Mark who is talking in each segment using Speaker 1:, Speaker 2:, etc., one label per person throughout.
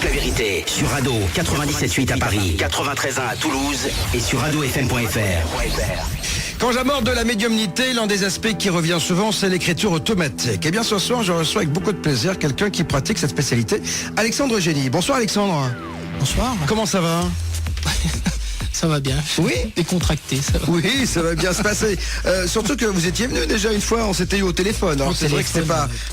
Speaker 1: toute la vérité sur Ado 97.8 à Paris, 93.1 à Toulouse et sur adofm.fr.
Speaker 2: Quand j'aborde la médiumnité, l'un des aspects qui revient souvent, c'est l'écriture automatique. Et bien ce soir, je reçois avec beaucoup de plaisir quelqu'un qui pratique cette spécialité, Alexandre Génie. Bonsoir Alexandre.
Speaker 3: Bonsoir.
Speaker 2: Comment ça va?
Speaker 3: Ça va bien.
Speaker 2: Oui.
Speaker 3: Décontracté, ça va.
Speaker 2: Oui, ça va bien se passer. Surtout que vous étiez venu déjà une fois, on s'était eu au téléphone. Alors c'est vrai que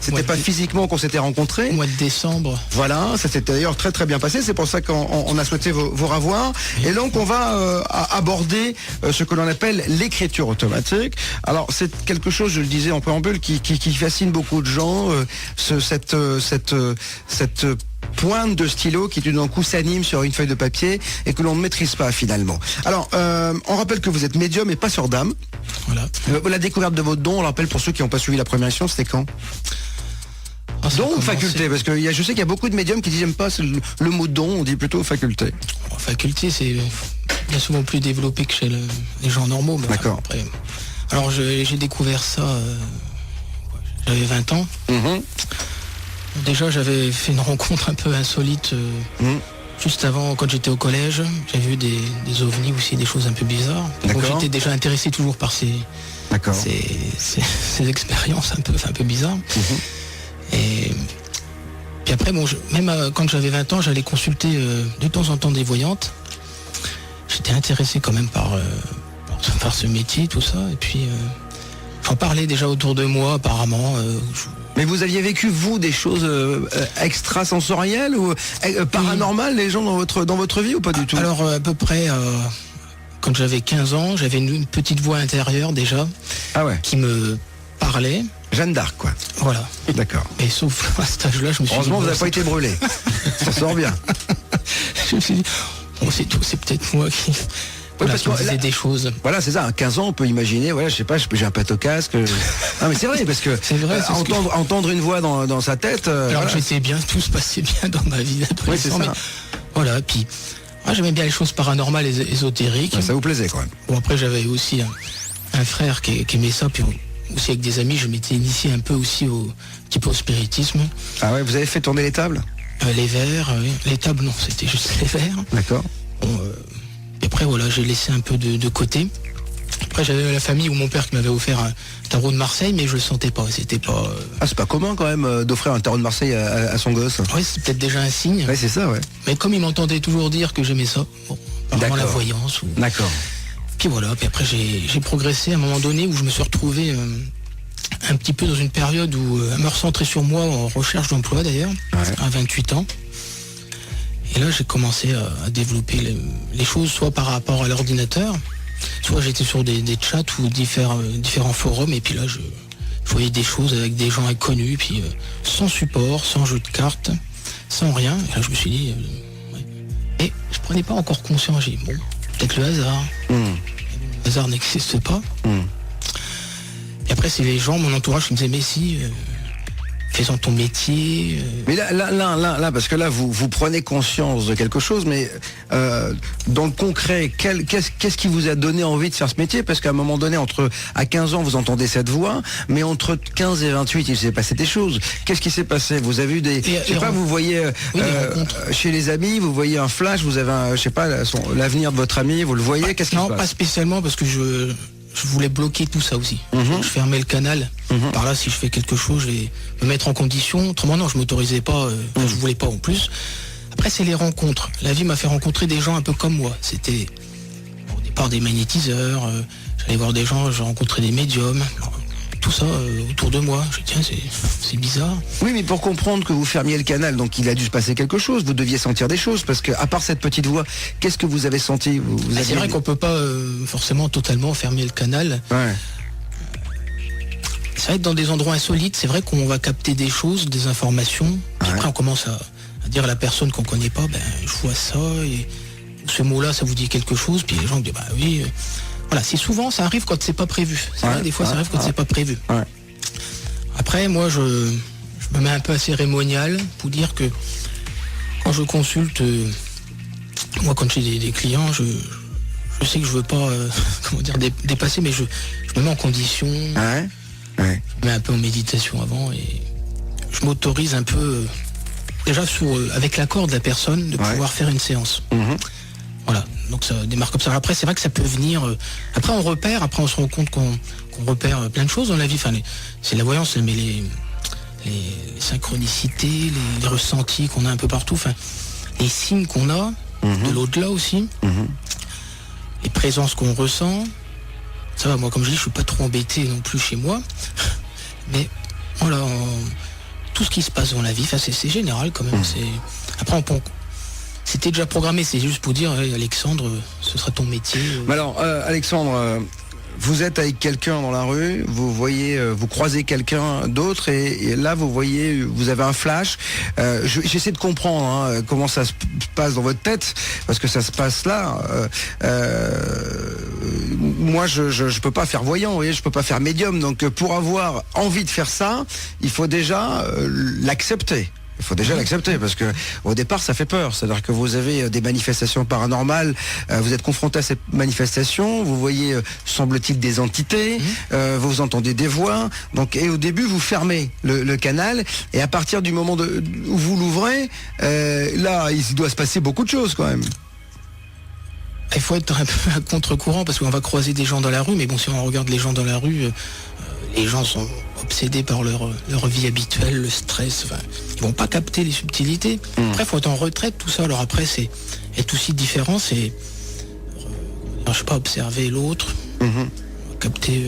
Speaker 2: c'était pas physiquement qu'on s'était rencontrés.
Speaker 3: Au mois de décembre.
Speaker 2: Voilà, ça s'était d'ailleurs très très bien passé. C'est pour ça qu'on a souhaité vous revoir. Et donc on va aborder ce que l'on appelle l'écriture automatique. Alors c'est quelque chose, je le disais en préambule, qui fascine beaucoup de gens. Cette pointe de stylo qui tout d'un coup s'anime sur une feuille de papier et que l'on ne maîtrise pas finalement. Alors, on rappelle que vous êtes médium et passeur d'âme.
Speaker 3: Voilà.
Speaker 2: La découverte de votre don, on le rappelle pour ceux qui n'ont pas suivi la première émission, c'était quand? Don ou faculté? Parce que je sais qu'il y a beaucoup de médiums qui disent j'aime pas le mot don, on dit plutôt faculté.
Speaker 3: Faculté, c'est bien souvent plus développé que chez les gens normaux.
Speaker 2: D'accord.
Speaker 3: Après, alors j'ai découvert ça, j'avais 20 ans. Déjà, j'avais fait une rencontre un peu insolite juste avant, quand j'étais au collège. J'avais vu des ovnis aussi, des choses un peu bizarres. Donc j'étais déjà intéressé toujours par ces expériences un peu bizarres. Et puis après, même quand j'avais 20 ans, j'allais consulter de temps en temps des voyantes. J'étais intéressé quand même par ce métier, tout ça. Et puis, j'en parlais déjà autour de moi, apparemment.
Speaker 2: Mais vous aviez vécu, vous, des choses extrasensorielles ou paranormales, les gens dans votre vie ou pas du tout?
Speaker 3: Alors, à peu près, quand j'avais 15 ans, j'avais une petite voix intérieure déjà, qui me parlait.
Speaker 2: Jeanne d'Arc, quoi.
Speaker 3: Voilà.
Speaker 2: D'accord.
Speaker 3: Et sauf à cet âge-là, je me suis dit...
Speaker 2: Heureusement, vous n'avez pas été brûlé. Ça sort bien.
Speaker 3: Je me suis dit, c'est tout, c'est peut-être moi qui... Voilà, parce que des choses.
Speaker 2: Voilà, c'est ça. À 15 ans, on peut imaginer, voilà, je sais pas, j'ai un pâte au casque. Non, mais c'est vrai, parce que
Speaker 3: c'est vrai,
Speaker 2: entendre une voix dans sa tête.
Speaker 3: Alors
Speaker 2: voilà.
Speaker 3: j'étais bien, tout se passait bien dans ma vie d'adolescent.
Speaker 2: Oui,
Speaker 3: mais voilà, puis moi j'aimais bien les choses paranormales et ésotériques.
Speaker 2: Ouais, ça vous plaisait quand même.
Speaker 3: Bon, après j'avais aussi un frère qui aimait ça, puis aussi avec des amis, je m'étais initié un peu aussi au spiritisme.
Speaker 2: Ah ouais, vous avez fait tourner les tables?
Speaker 3: Les verres, les tables non, c'était juste les verres.
Speaker 2: D'accord.
Speaker 3: Bon, et après voilà, j'ai laissé un peu de côté. Après j'avais la famille où mon père qui m'avait offert un tarot de Marseille, mais je le sentais pas, c'était pas...
Speaker 2: Ah, c'est pas commun quand même d'offrir un tarot de Marseille à son gosse.
Speaker 3: Oui, c'est peut-être déjà un signe.
Speaker 2: Ouais, c'est ça, ouais.
Speaker 3: Mais comme il m'entendait toujours dire que j'aimais ça, bon, apparemment la voyance.
Speaker 2: D'accord.
Speaker 3: Puis voilà, puis après j'ai progressé à un moment donné où je me suis retrouvé un petit peu dans une période où à me recentrer sur moi en recherche d'emploi d'ailleurs, à 28 ans. Et là j'ai commencé à développer les choses, soit par rapport à l'ordinateur, soit j'étais sur des chats ou différents forums, et puis là je voyais des choses avec des gens inconnus, puis sans support, sans jeu de cartes, sans rien. Et là je me suis dit, et je prenais pas encore conscience, j'ai dit, bon, peut-être le hasard. Le hasard n'existe pas. Et après c'est les gens, mon entourage qui me disaient, mais si... faisant ton métier.
Speaker 2: Mais là, parce que là, vous prenez conscience de quelque chose, mais dans le concret, qu'est-ce qui vous a donné envie de faire ce métier? Parce qu'à un moment donné, à 15 ans, vous entendez cette voix, mais entre 15 et 28, il s'est passé des choses. Qu'est-ce qui s'est passé? Vous avez eu vous voyez chez les amis, vous voyez un flash, vous avez l'avenir de votre ami, vous le voyez, qu'est-ce qui se passe?
Speaker 3: Non, pas spécialement, parce que je voulais bloquer tout ça aussi. Je fermais le canal. Par là, si je fais quelque chose, je vais me mettre en condition. Autrement, non, je m'autorisais pas. Je voulais pas en plus. Après, c'est les rencontres. La vie m'a fait rencontrer des gens un peu comme moi. C'était au départ des magnétiseurs. J'allais voir des gens, j'ai rencontré des médiums. Tout ça autour de moi. Je dis, tiens, c'est bizarre.
Speaker 2: Oui, mais pour comprendre que vous fermiez le canal, donc il a dû se passer quelque chose. Vous deviez sentir des choses, parce que à part cette petite voix, qu'est-ce que vous avez senti?
Speaker 3: C'est vrai qu'on peut pas forcément totalement fermer le canal.
Speaker 2: Ouais.
Speaker 3: C'est vrai que dans des endroits insolites, c'est vrai qu'on va capter des choses, des informations. Puis après, on commence à dire à la personne qu'on connaît pas, je vois ça, et ce mot-là, ça vous dit quelque chose. Puis les gens disent, oui. Voilà, c'est souvent, ça arrive quand c'est pas prévu. C'est vrai, des fois, ça arrive quand c'est pas prévu. Après, moi, je me mets un peu à cérémonial pour dire que quand je consulte, moi, quand j'ai des clients, je sais que je veux pas, dépasser, mais je me mets en condition. Je me mets un peu en méditation avant et je m'autorise un peu déjà avec l'accord de la personne de pouvoir faire une séance. Voilà, donc ça démarre comme ça. Après, c'est vrai que ça peut venir. Après, on se rend compte qu'on repère plein de choses dans la vie. Enfin, c'est la voyance, mais les synchronicités, les ressentis qu'on a un peu partout. Enfin, les signes qu'on a de l'au-delà aussi. Les présences qu'on ressent. Ça va, moi, comme je dis, je suis pas trop embêté non plus chez moi. Mais voilà, tout ce qui se passe dans la vie, c'est général quand même. Après, c'était déjà programmé, c'est juste pour dire, hey, Alexandre, ce sera ton métier.
Speaker 2: Mais alors, Alexandre, vous êtes avec quelqu'un dans la rue, vous croisez quelqu'un d'autre et là vous avez un flash. J'essaie de comprendre comment ça se passe dans votre tête, parce que ça se passe là. Moi, je peux pas faire voyant, vous voyez, je peux pas faire médium. Donc, pour avoir envie de faire ça, il faut déjà l'accepter. Il faut déjà l'accepter parce que au départ ça fait peur. C'est-à-dire que vous avez des manifestations paranormales, vous êtes confronté à cette manifestation, vous voyez semble-t-il des entités, vous entendez des voix. Donc et au début vous fermez le canal et à partir du moment où vous l'ouvrez, là il doit se passer beaucoup de choses quand même.
Speaker 3: Il faut être un peu à contre-courant parce qu'on va croiser des gens dans la rue, mais bon, si on regarde les gens dans la rue, les gens sont obsédés par leur vie habituelle, le stress, enfin, ils vont pas capter les subtilités. Après, il faut être en retraite, tout ça. Alors après, c'est être aussi différent, c'est, je sais pas, observer l'autre, capter,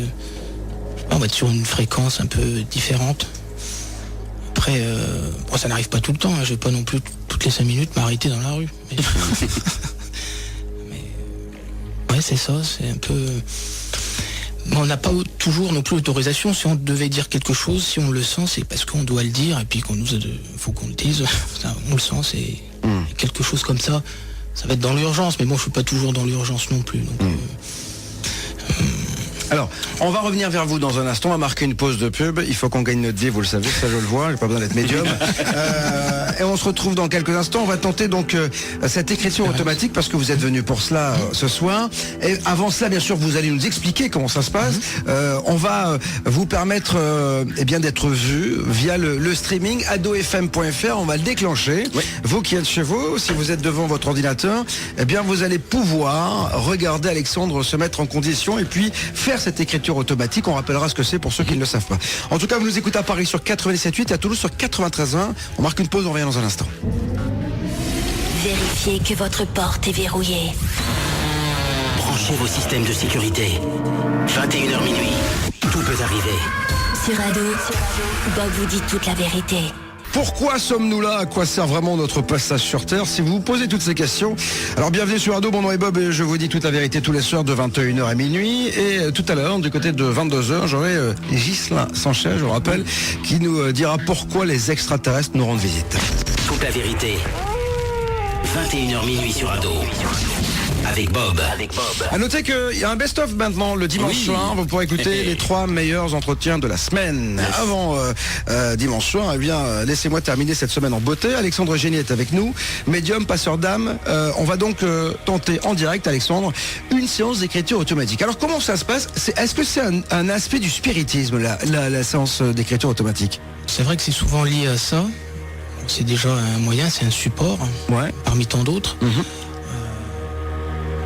Speaker 3: on va être sur une fréquence un peu différente. Après, bon, ça n'arrive pas tout le temps, je vais pas non plus toutes les 5 minutes m'arrêter dans la rue. Ouais, c'est ça, c'est un peu... On n'a pas toujours non plus l'autorisation. Si on devait dire quelque chose, si on le sent, c'est parce qu'on doit le dire et puis faut qu'on le dise. On le sent, c'est quelque chose comme ça. Ça va être dans l'urgence, mais bon, je suis pas toujours dans l'urgence non plus. Donc,
Speaker 2: Alors, on va revenir vers vous dans un instant. On va marquer une pause de pub. Il faut qu'on gagne notre vie, vous le savez, ça je le vois. J'ai pas besoin d'être médium. Et on se retrouve dans quelques instants. On va tenter donc cette écriture automatique parce que vous êtes venu pour cela ce soir. Et avant cela, bien sûr, vous allez nous expliquer comment ça se passe. On va vous permettre d'être vu via le streaming adofm.fr. On va le déclencher. Oui. Vous qui êtes chez vous, si vous êtes devant votre ordinateur, vous allez pouvoir regarder Alexandre se mettre en condition et puis faire cette écriture automatique. On rappellera ce que c'est pour ceux qui ne le savent pas. En tout cas, vous nous écoutez à Paris sur 97.8 et à Toulouse sur 93.1. On marque une pause, on revient dans un instant.
Speaker 4: Vérifiez que votre porte est verrouillée.
Speaker 1: Branchez vos systèmes de sécurité. 21h minuit. Tout peut arriver.
Speaker 4: Sur Ado, Bob vous dit toute la vérité.
Speaker 2: Pourquoi sommes-nous là? À quoi sert vraiment notre passage sur Terre? Si vous vous posez toutes ces questions, alors bienvenue sur Ado, mon nom est Bob et je vous dis toute la vérité tous les soirs de 21h à minuit. Et tout à l'heure, du côté de 22h, j'aurai Ghislain Sanchez, je vous rappelle, qui nous dira pourquoi les extraterrestres nous rendent visite.
Speaker 1: Toute la vérité. 21h minuit sur Ado. Avec Bob.
Speaker 2: À noter qu'il y a un best-of maintenant le dimanche soir. Vous pourrez écouter les 3 meilleurs entretiens de la semaine. Avant dimanche soir, laissez-moi terminer cette semaine en beauté. Alexandre Génie est avec nous, médium, passeur d'âme. On va donc tenter en direct, Alexandre, une séance d'écriture automatique. Alors comment ça se passe? Est-ce que c'est un aspect du spiritisme, la séance d'écriture automatique?
Speaker 3: C'est vrai que c'est souvent lié à ça. C'est déjà un moyen, c'est un support parmi tant d'autres.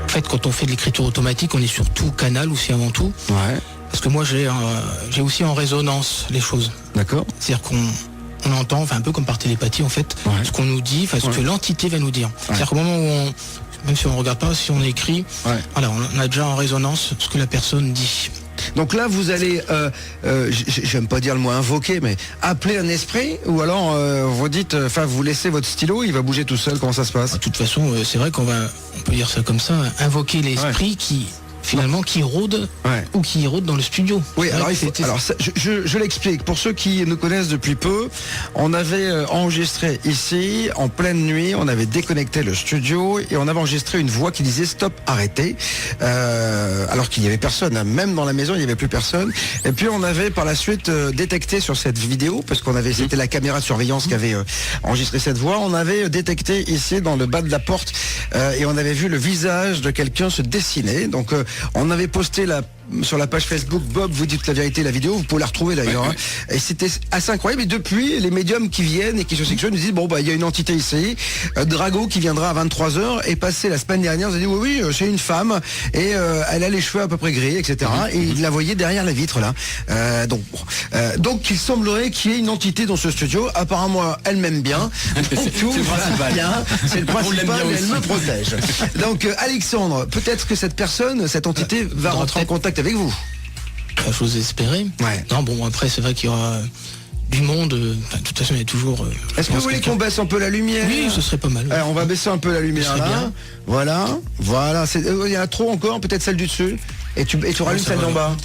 Speaker 3: En fait, quand on fait de l'écriture automatique, on est surtout canal aussi avant tout. Parce que moi, j'ai aussi en résonance les choses.
Speaker 2: D'accord.
Speaker 3: C'est-à-dire qu'on entend, enfin un peu comme par télépathie en fait, ce qu'on nous dit, enfin ce que l'entité va nous dire. C'est-à-dire qu'au moment où même si on ne regarde pas, si on écrit, voilà, on a déjà en résonance ce que la personne dit.
Speaker 2: Donc là, vous allez, j'aime pas dire le mot invoquer, mais appeler un esprit, ou alors vous dites, vous laissez votre stylo, il va bouger tout seul. Comment ça se passe?
Speaker 3: De toute façon, c'est vrai on peut dire ça comme ça, invoquer l'esprit qui finalement qui rôde ou qui rôde dans le studio.
Speaker 2: Oui, alors, je l'explique. Pour ceux qui nous connaissent depuis peu, on avait enregistré ici, en pleine nuit, on avait déconnecté le studio et on avait enregistré une voix qui disait stop, arrêtez, alors qu'il n'y avait personne, même dans la maison, il n'y avait plus personne. Et puis on avait par la suite détecté sur cette vidéo, parce qu'on avait, c'était la caméra de surveillance qui avait enregistré cette voix, on avait détecté ici dans le bas de la porte et on avait vu le visage de quelqu'un se dessiner. Donc on avait posté sur la page Facebook Bob vous dit toute la vérité, la vidéo, vous pouvez la retrouver d'ailleurs.
Speaker 5: Ouais.
Speaker 2: Hein. Et c'était assez incroyable. Et depuis, les médiums qui viennent et qui se sectionnent nous disent bon bah il y a une entité ici, Drago qui viendra à 23h et passé la semaine dernière, vous a dit oui c'est une femme et elle a les cheveux à peu près gris, etc. Et il la voyait derrière la vitre là. Donc il semblerait qu'il y ait une entité dans ce studio. Apparemment elle m'aime bien. Donc, tout
Speaker 5: C'est le
Speaker 2: va
Speaker 5: principal.
Speaker 2: bien. C'est le
Speaker 5: On l'aime
Speaker 2: principal.
Speaker 5: bien
Speaker 2: Et elle
Speaker 5: aussi.
Speaker 2: me protège. Donc Alexandre, peut-être que cette personne, cette entité va
Speaker 3: dans
Speaker 2: rentrer en
Speaker 3: tête.
Speaker 2: contact avec vous.
Speaker 3: J'ose espérer.
Speaker 2: Ouais.
Speaker 3: Non, bon, après, c'est vrai qu'il y aura du monde. De toute façon, il y a toujours.
Speaker 2: Est-ce que vous voulez qu'on baisse un peu la lumière?
Speaker 3: Oui, ce serait pas mal.
Speaker 2: On va baisser un peu la lumière
Speaker 3: serait
Speaker 2: là.
Speaker 3: bien.
Speaker 2: Voilà. Il y en a trop encore, peut-être celle du dessus. Et tu rallumes
Speaker 3: ça
Speaker 2: celle
Speaker 3: va.
Speaker 2: d'en bas.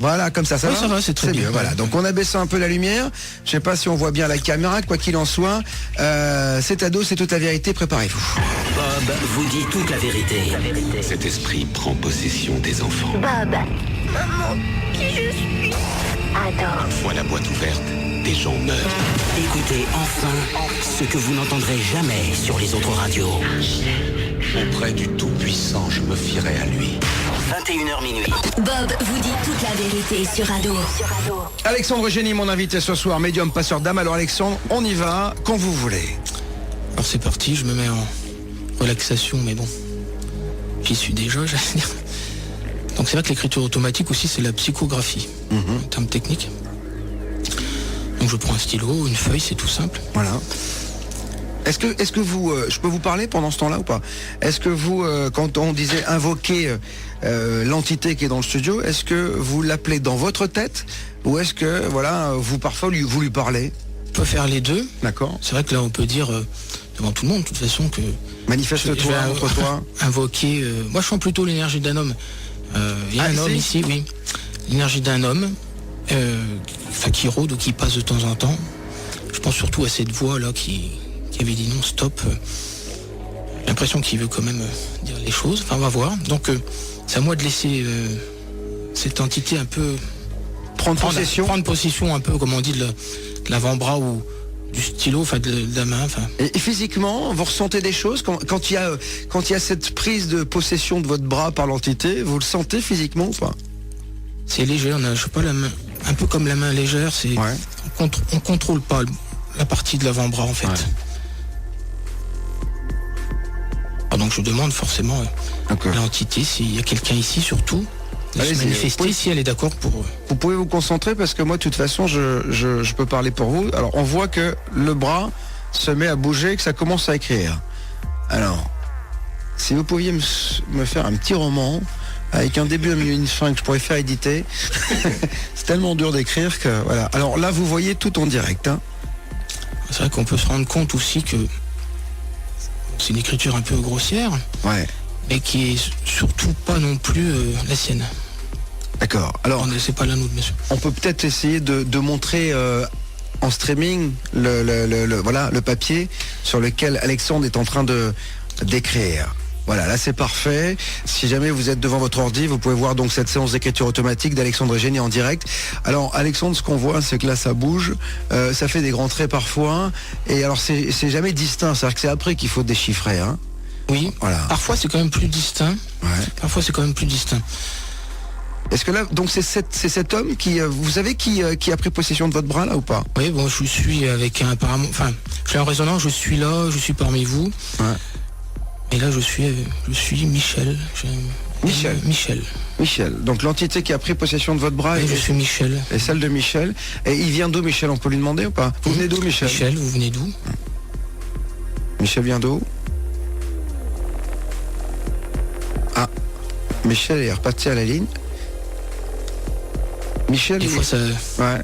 Speaker 2: Voilà, comme ça
Speaker 3: Oui,
Speaker 2: va.
Speaker 3: ça va, c'est très bien.
Speaker 2: mieux. Voilà. Donc on a baissé un peu la lumière. Je sais pas si on voit bien la caméra, quoi qu'il en soit. C'est ado, c'est toute la vérité. Préparez-vous.
Speaker 1: Bob vous dit toute la vérité.
Speaker 6: Cet esprit prend possession des enfants.
Speaker 4: Bob. Maman, qui je suis? Ado.
Speaker 6: Une fois la boîte ouverte, des gens meurent.
Speaker 1: Écoutez enfin ce que vous n'entendrez jamais sur les autres radios.
Speaker 6: Auprès du Tout-Puissant, je me fierai à lui.
Speaker 1: 21h minuit.
Speaker 4: Bob vous dit toute la vérité sur Ado.
Speaker 2: Alexandre Génie, mon invité ce soir, médium passeur d'âme. Alors Alexandre, on y va quand vous voulez.
Speaker 3: Alors c'est parti, je me mets en relaxation, mais bon, j'y suis déjà, j'allais dire. Donc c'est vrai que l'écriture automatique aussi, c'est la psychographie, en termes techniques. Donc je prends un stylo, une feuille, c'est tout simple.
Speaker 2: Voilà. Est-ce que vous, je peux vous parler pendant ce temps-là ou pas? Est-ce que vous, quand on disait invoquer l'entité qui est dans le studio, est-ce que vous l'appelez dans votre tête ou est-ce que voilà, vous parfois vous lui parlez?
Speaker 3: On peut faire les deux.
Speaker 2: D'accord.
Speaker 3: C'est vrai que là on peut dire devant tout le monde de toute façon que
Speaker 2: Manifeste-toi,
Speaker 3: je vais
Speaker 2: montre-toi.
Speaker 3: invoquer. Moi je sens plutôt l'énergie d'un homme. Il y a un homme ici, oui. L'énergie d'un homme, qui rôde ou qui passe de temps en temps. Je pense surtout à cette voix là qui avait dit non, stop. J'ai l'impression qu'il veut quand même dire les choses. Enfin, on va voir. Donc, c'est à moi de laisser cette entité un peu
Speaker 2: Prendre possession.
Speaker 3: un peu, comme on dit, de l'avant-bras ou du stylo, enfin de la main. Enfin.
Speaker 2: Et physiquement, vous ressentez des choses quand il y a cette prise de possession de votre bras par l'entité, vous le sentez physiquement ou pas?
Speaker 3: C'est léger. On a, je sais pas, la main, un peu comme la main légère. C'est on contrôle pas la partie de l'avant-bras en fait.
Speaker 2: Ouais.
Speaker 3: Donc je demande forcément
Speaker 2: D'accord.
Speaker 3: à l'entité s'il y a quelqu'un ici surtout de se
Speaker 2: Allez-y,
Speaker 3: manifester
Speaker 2: oui.
Speaker 3: si elle est d'accord pour.
Speaker 2: Vous pouvez vous concentrer parce que moi, de toute façon, je peux parler pour vous. Alors, on voit que le bras se met à bouger, que ça commence à écrire. Alors, si vous pouviez me faire un petit roman avec un début, un milieu, une fin que je pourrais faire éditer. C'est tellement dur d'écrire que voilà. Alors là, vous voyez tout en direct. Hein.
Speaker 3: C'est vrai qu'on peut se rendre compte aussi que c'est une écriture un peu grossière,
Speaker 2: Ouais.
Speaker 3: mais qui est surtout pas non plus la sienne.
Speaker 2: D'accord. Alors,
Speaker 3: C'est pas la nôtre, bien sûr.
Speaker 2: on peut peut-être essayer de montrer en streaming le papier sur lequel Alexandre est en train d'écrire. Voilà, là c'est parfait. Si jamais vous êtes devant votre ordi, vous pouvez voir donc cette séance d'écriture automatique d'Alexandre Génie en direct. Alors Alexandre, ce qu'on voit, c'est que là ça bouge, ça fait des grands traits parfois, et alors c'est jamais distinct, c'est-à-dire que c'est après qu'il faut déchiffrer. Hein.
Speaker 3: Oui,
Speaker 2: Voilà.
Speaker 3: parfois c'est quand même plus distinct.
Speaker 2: Ouais.
Speaker 3: Parfois c'est quand même plus distinct.
Speaker 2: Est-ce que là, donc c'est cet homme qui, vous savez qui a pris possession de votre bras là ou pas?
Speaker 3: Oui, bon, je suis avec un apparemment. Enfin, je suis en résonance, je suis là, je suis parmi vous.
Speaker 2: Ouais.
Speaker 3: Et là, je suis Michel.
Speaker 2: Michel. Donc l'entité qui a pris possession de votre bras
Speaker 3: Oui, je suis Michel.
Speaker 2: est celle de Michel. Et il vient d'où Michel? On peut lui demander ou pas? Vous venez d'où Michel?
Speaker 3: Michel, vous venez d'où?
Speaker 2: Michel vient d'où? Ah, Michel est reparti à la ligne. Michel,
Speaker 3: Des fois, ça.
Speaker 2: ouais.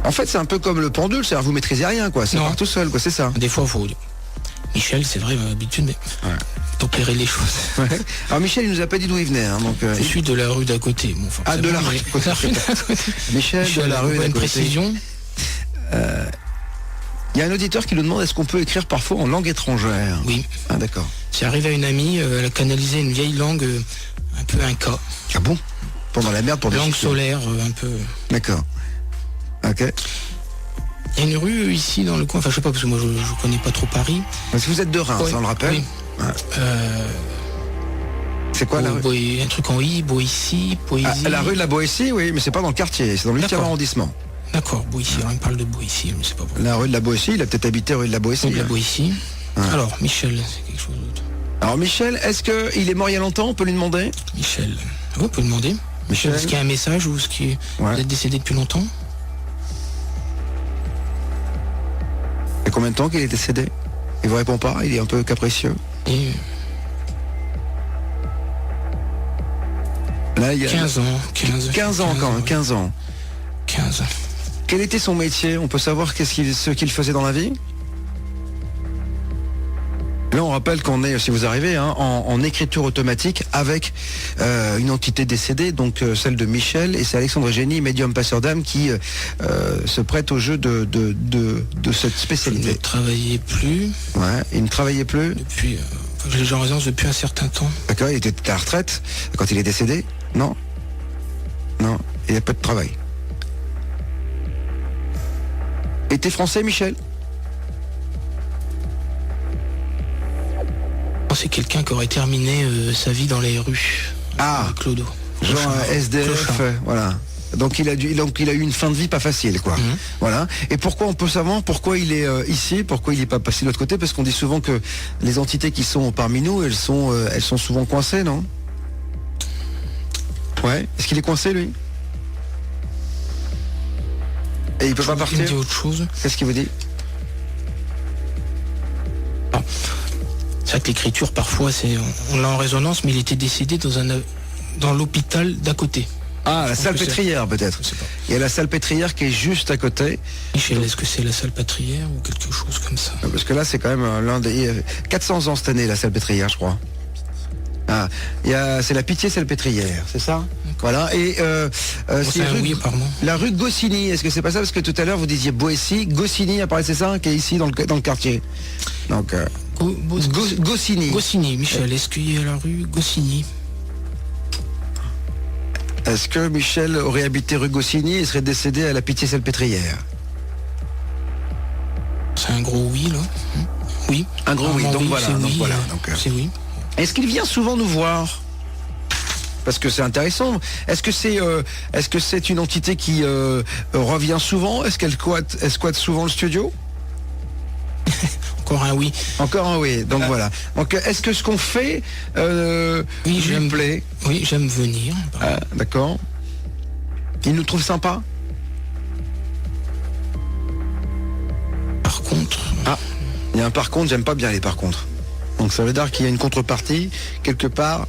Speaker 2: En fait, c'est un peu comme le pendule, c'est-à-dire vous maîtrisez rien, quoi. Ça
Speaker 3: Non.
Speaker 2: part tout seul, quoi. C'est ça.
Speaker 3: Des fois, faut. Michel, c'est vrai, d'habitude, mais. Tempérer les choses.
Speaker 2: Ouais. Alors Michel, il nous a pas dit d'où il venait, hein, donc.
Speaker 3: Je suis de la rue d'à côté. Bon,
Speaker 2: Ah, de la rue.
Speaker 3: La rue d'à côté.
Speaker 2: Michel de la rue d'à
Speaker 3: Une
Speaker 2: côté.
Speaker 3: précision.
Speaker 2: Il y a un auditeur qui nous demande est-ce qu'on peut écrire parfois en langue étrangère?
Speaker 3: Oui.
Speaker 2: Ah d'accord.
Speaker 3: C'est arrivé à une amie, elle a canalisé une vieille langue, un peu inca.
Speaker 2: Ah bon? Pendant la merde pour
Speaker 3: Langue
Speaker 2: déchiffrer.
Speaker 3: solaire, un peu.
Speaker 2: D'accord. Ok.
Speaker 3: Il y a une rue ici dans le coin, enfin je sais pas parce que moi je connais pas trop Paris.
Speaker 2: Parce que vous êtes de Reims,
Speaker 3: Ouais.
Speaker 2: on le rappelle.
Speaker 3: Oui.
Speaker 2: Ouais. C'est quoi la rue?
Speaker 3: Un truc en I, Boétie, Poésie.
Speaker 2: Ah, la rue de la Boétie, oui, mais c'est pas dans le quartier, c'est dans le 8e
Speaker 3: D'accord.
Speaker 2: arrondissement.
Speaker 3: D'accord, Boétie, on parle de Boétie, mais c'est pas bon.
Speaker 2: La rue de la Boétie, il a peut-être habité rue de la Boétie.
Speaker 3: Donc la
Speaker 2: hein.
Speaker 3: Boétie.
Speaker 2: Ouais.
Speaker 3: Alors, Michel, c'est quelque chose d'autre.
Speaker 2: Alors Michel, est-ce qu'il est mort il y a longtemps? On peut lui demander?
Speaker 3: Michel. Oui, on peut demander.
Speaker 2: Michel.
Speaker 3: Est-ce qu'il y a un message ou est-ce qu'il
Speaker 2: Ouais.
Speaker 3: est décédé depuis longtemps?
Speaker 2: Et combien de temps qu'il est décédé? Il vous répond pas, il est un peu capricieux.
Speaker 3: Et
Speaker 2: Là, il y a
Speaker 3: 15 ans.
Speaker 2: 15 ans quand même,
Speaker 3: ouais.
Speaker 2: 15 ans.
Speaker 3: 15.
Speaker 2: Quel était son métier? On peut savoir ce qu'il faisait dans la vie? Là, on rappelle qu'on est, si vous arrivez, hein, en écriture automatique avec une entité décédée, donc celle de Michel, et c'est Alexandre Génie, médium passeur d'âme, qui se prête au jeu de cette
Speaker 3: Je ne
Speaker 2: spécialité.
Speaker 3: travaillais plus
Speaker 2: Ouais, il ne travaillait plus.
Speaker 3: depuis. J'ai en résidence depuis un certain temps.
Speaker 2: D'accord, il était à la retraite quand il est décédé? Non. Non, il n'y a pas de travail. Était français, Michel?
Speaker 3: C'est quelqu'un qui aurait terminé sa vie dans les rues.
Speaker 2: Ah.
Speaker 3: Clodo.
Speaker 2: Genre SDF,
Speaker 3: Clochard.
Speaker 2: voilà. Donc il a eu une fin de vie pas facile, quoi. Voilà. Et pourquoi on peut savoir pourquoi il est ici, pourquoi il n'est pas passé de l'autre côté? Parce qu'on dit souvent que les entités qui sont parmi nous, elles sont souvent coincées, non? Ouais. Est-ce qu'il est coincé, lui? Et il peut pas
Speaker 3: Il me
Speaker 2: partir?
Speaker 3: dit autre chose.
Speaker 2: Qu'est-ce qu'il vous dit?
Speaker 3: C'est vrai que l'écriture, parfois, on l'a en résonance, mais il était décédé dans l'hôpital d'à côté.
Speaker 2: Ah, la
Speaker 3: pense que
Speaker 2: salpêtrière, peut-être.
Speaker 3: Je sais pas.
Speaker 2: Il y a la salpêtrière qui est juste à côté.
Speaker 3: Michel, est-ce que c'est la salpêtrière ou quelque chose comme ça?
Speaker 2: Parce que là, c'est quand même l'un des 400 ans cette année, la salpêtrière, je crois. Ah, c'est la Pitié Salpêtrière, c'est ça? Voilà. Et c'est
Speaker 3: oui, apparemment.
Speaker 2: la rue Goscinny. Est-ce que c'est pas ça? Parce que tout à l'heure vous disiez Boétie, Goscinny apparaît, c'est ça, qui est ici dans le quartier. Donc Goscinny.
Speaker 3: Goscinny, Michel, est-ce qu'il y a la rue Goscinny?
Speaker 2: Est-ce que Michel aurait habité rue Goscinny et serait décédé à la Pitié Salpêtrière?
Speaker 3: C'est un gros oui, là. Oui.
Speaker 2: Un gros oui. Donc voilà.
Speaker 3: c'est
Speaker 2: Donc
Speaker 3: oui,
Speaker 2: voilà.
Speaker 3: c'est oui.
Speaker 2: Est-ce qu'il vient souvent nous voir? Parce que c'est intéressant. Est-ce que c'est une entité qui revient souvent? Est-ce qu'elle squatte souvent le studio?
Speaker 3: Encore un oui.
Speaker 2: Encore un oui. Donc voilà. Donc est-ce que ce qu'on fait
Speaker 3: Oui,
Speaker 2: lui plaît?
Speaker 3: Oui, j'aime venir.
Speaker 2: Ah, d'accord. Il nous trouve sympa?
Speaker 3: Par contre,
Speaker 2: Ah, il y a un par contre, j'aime pas bien les par contre. Donc ça veut dire qu'il y a une contrepartie quelque part.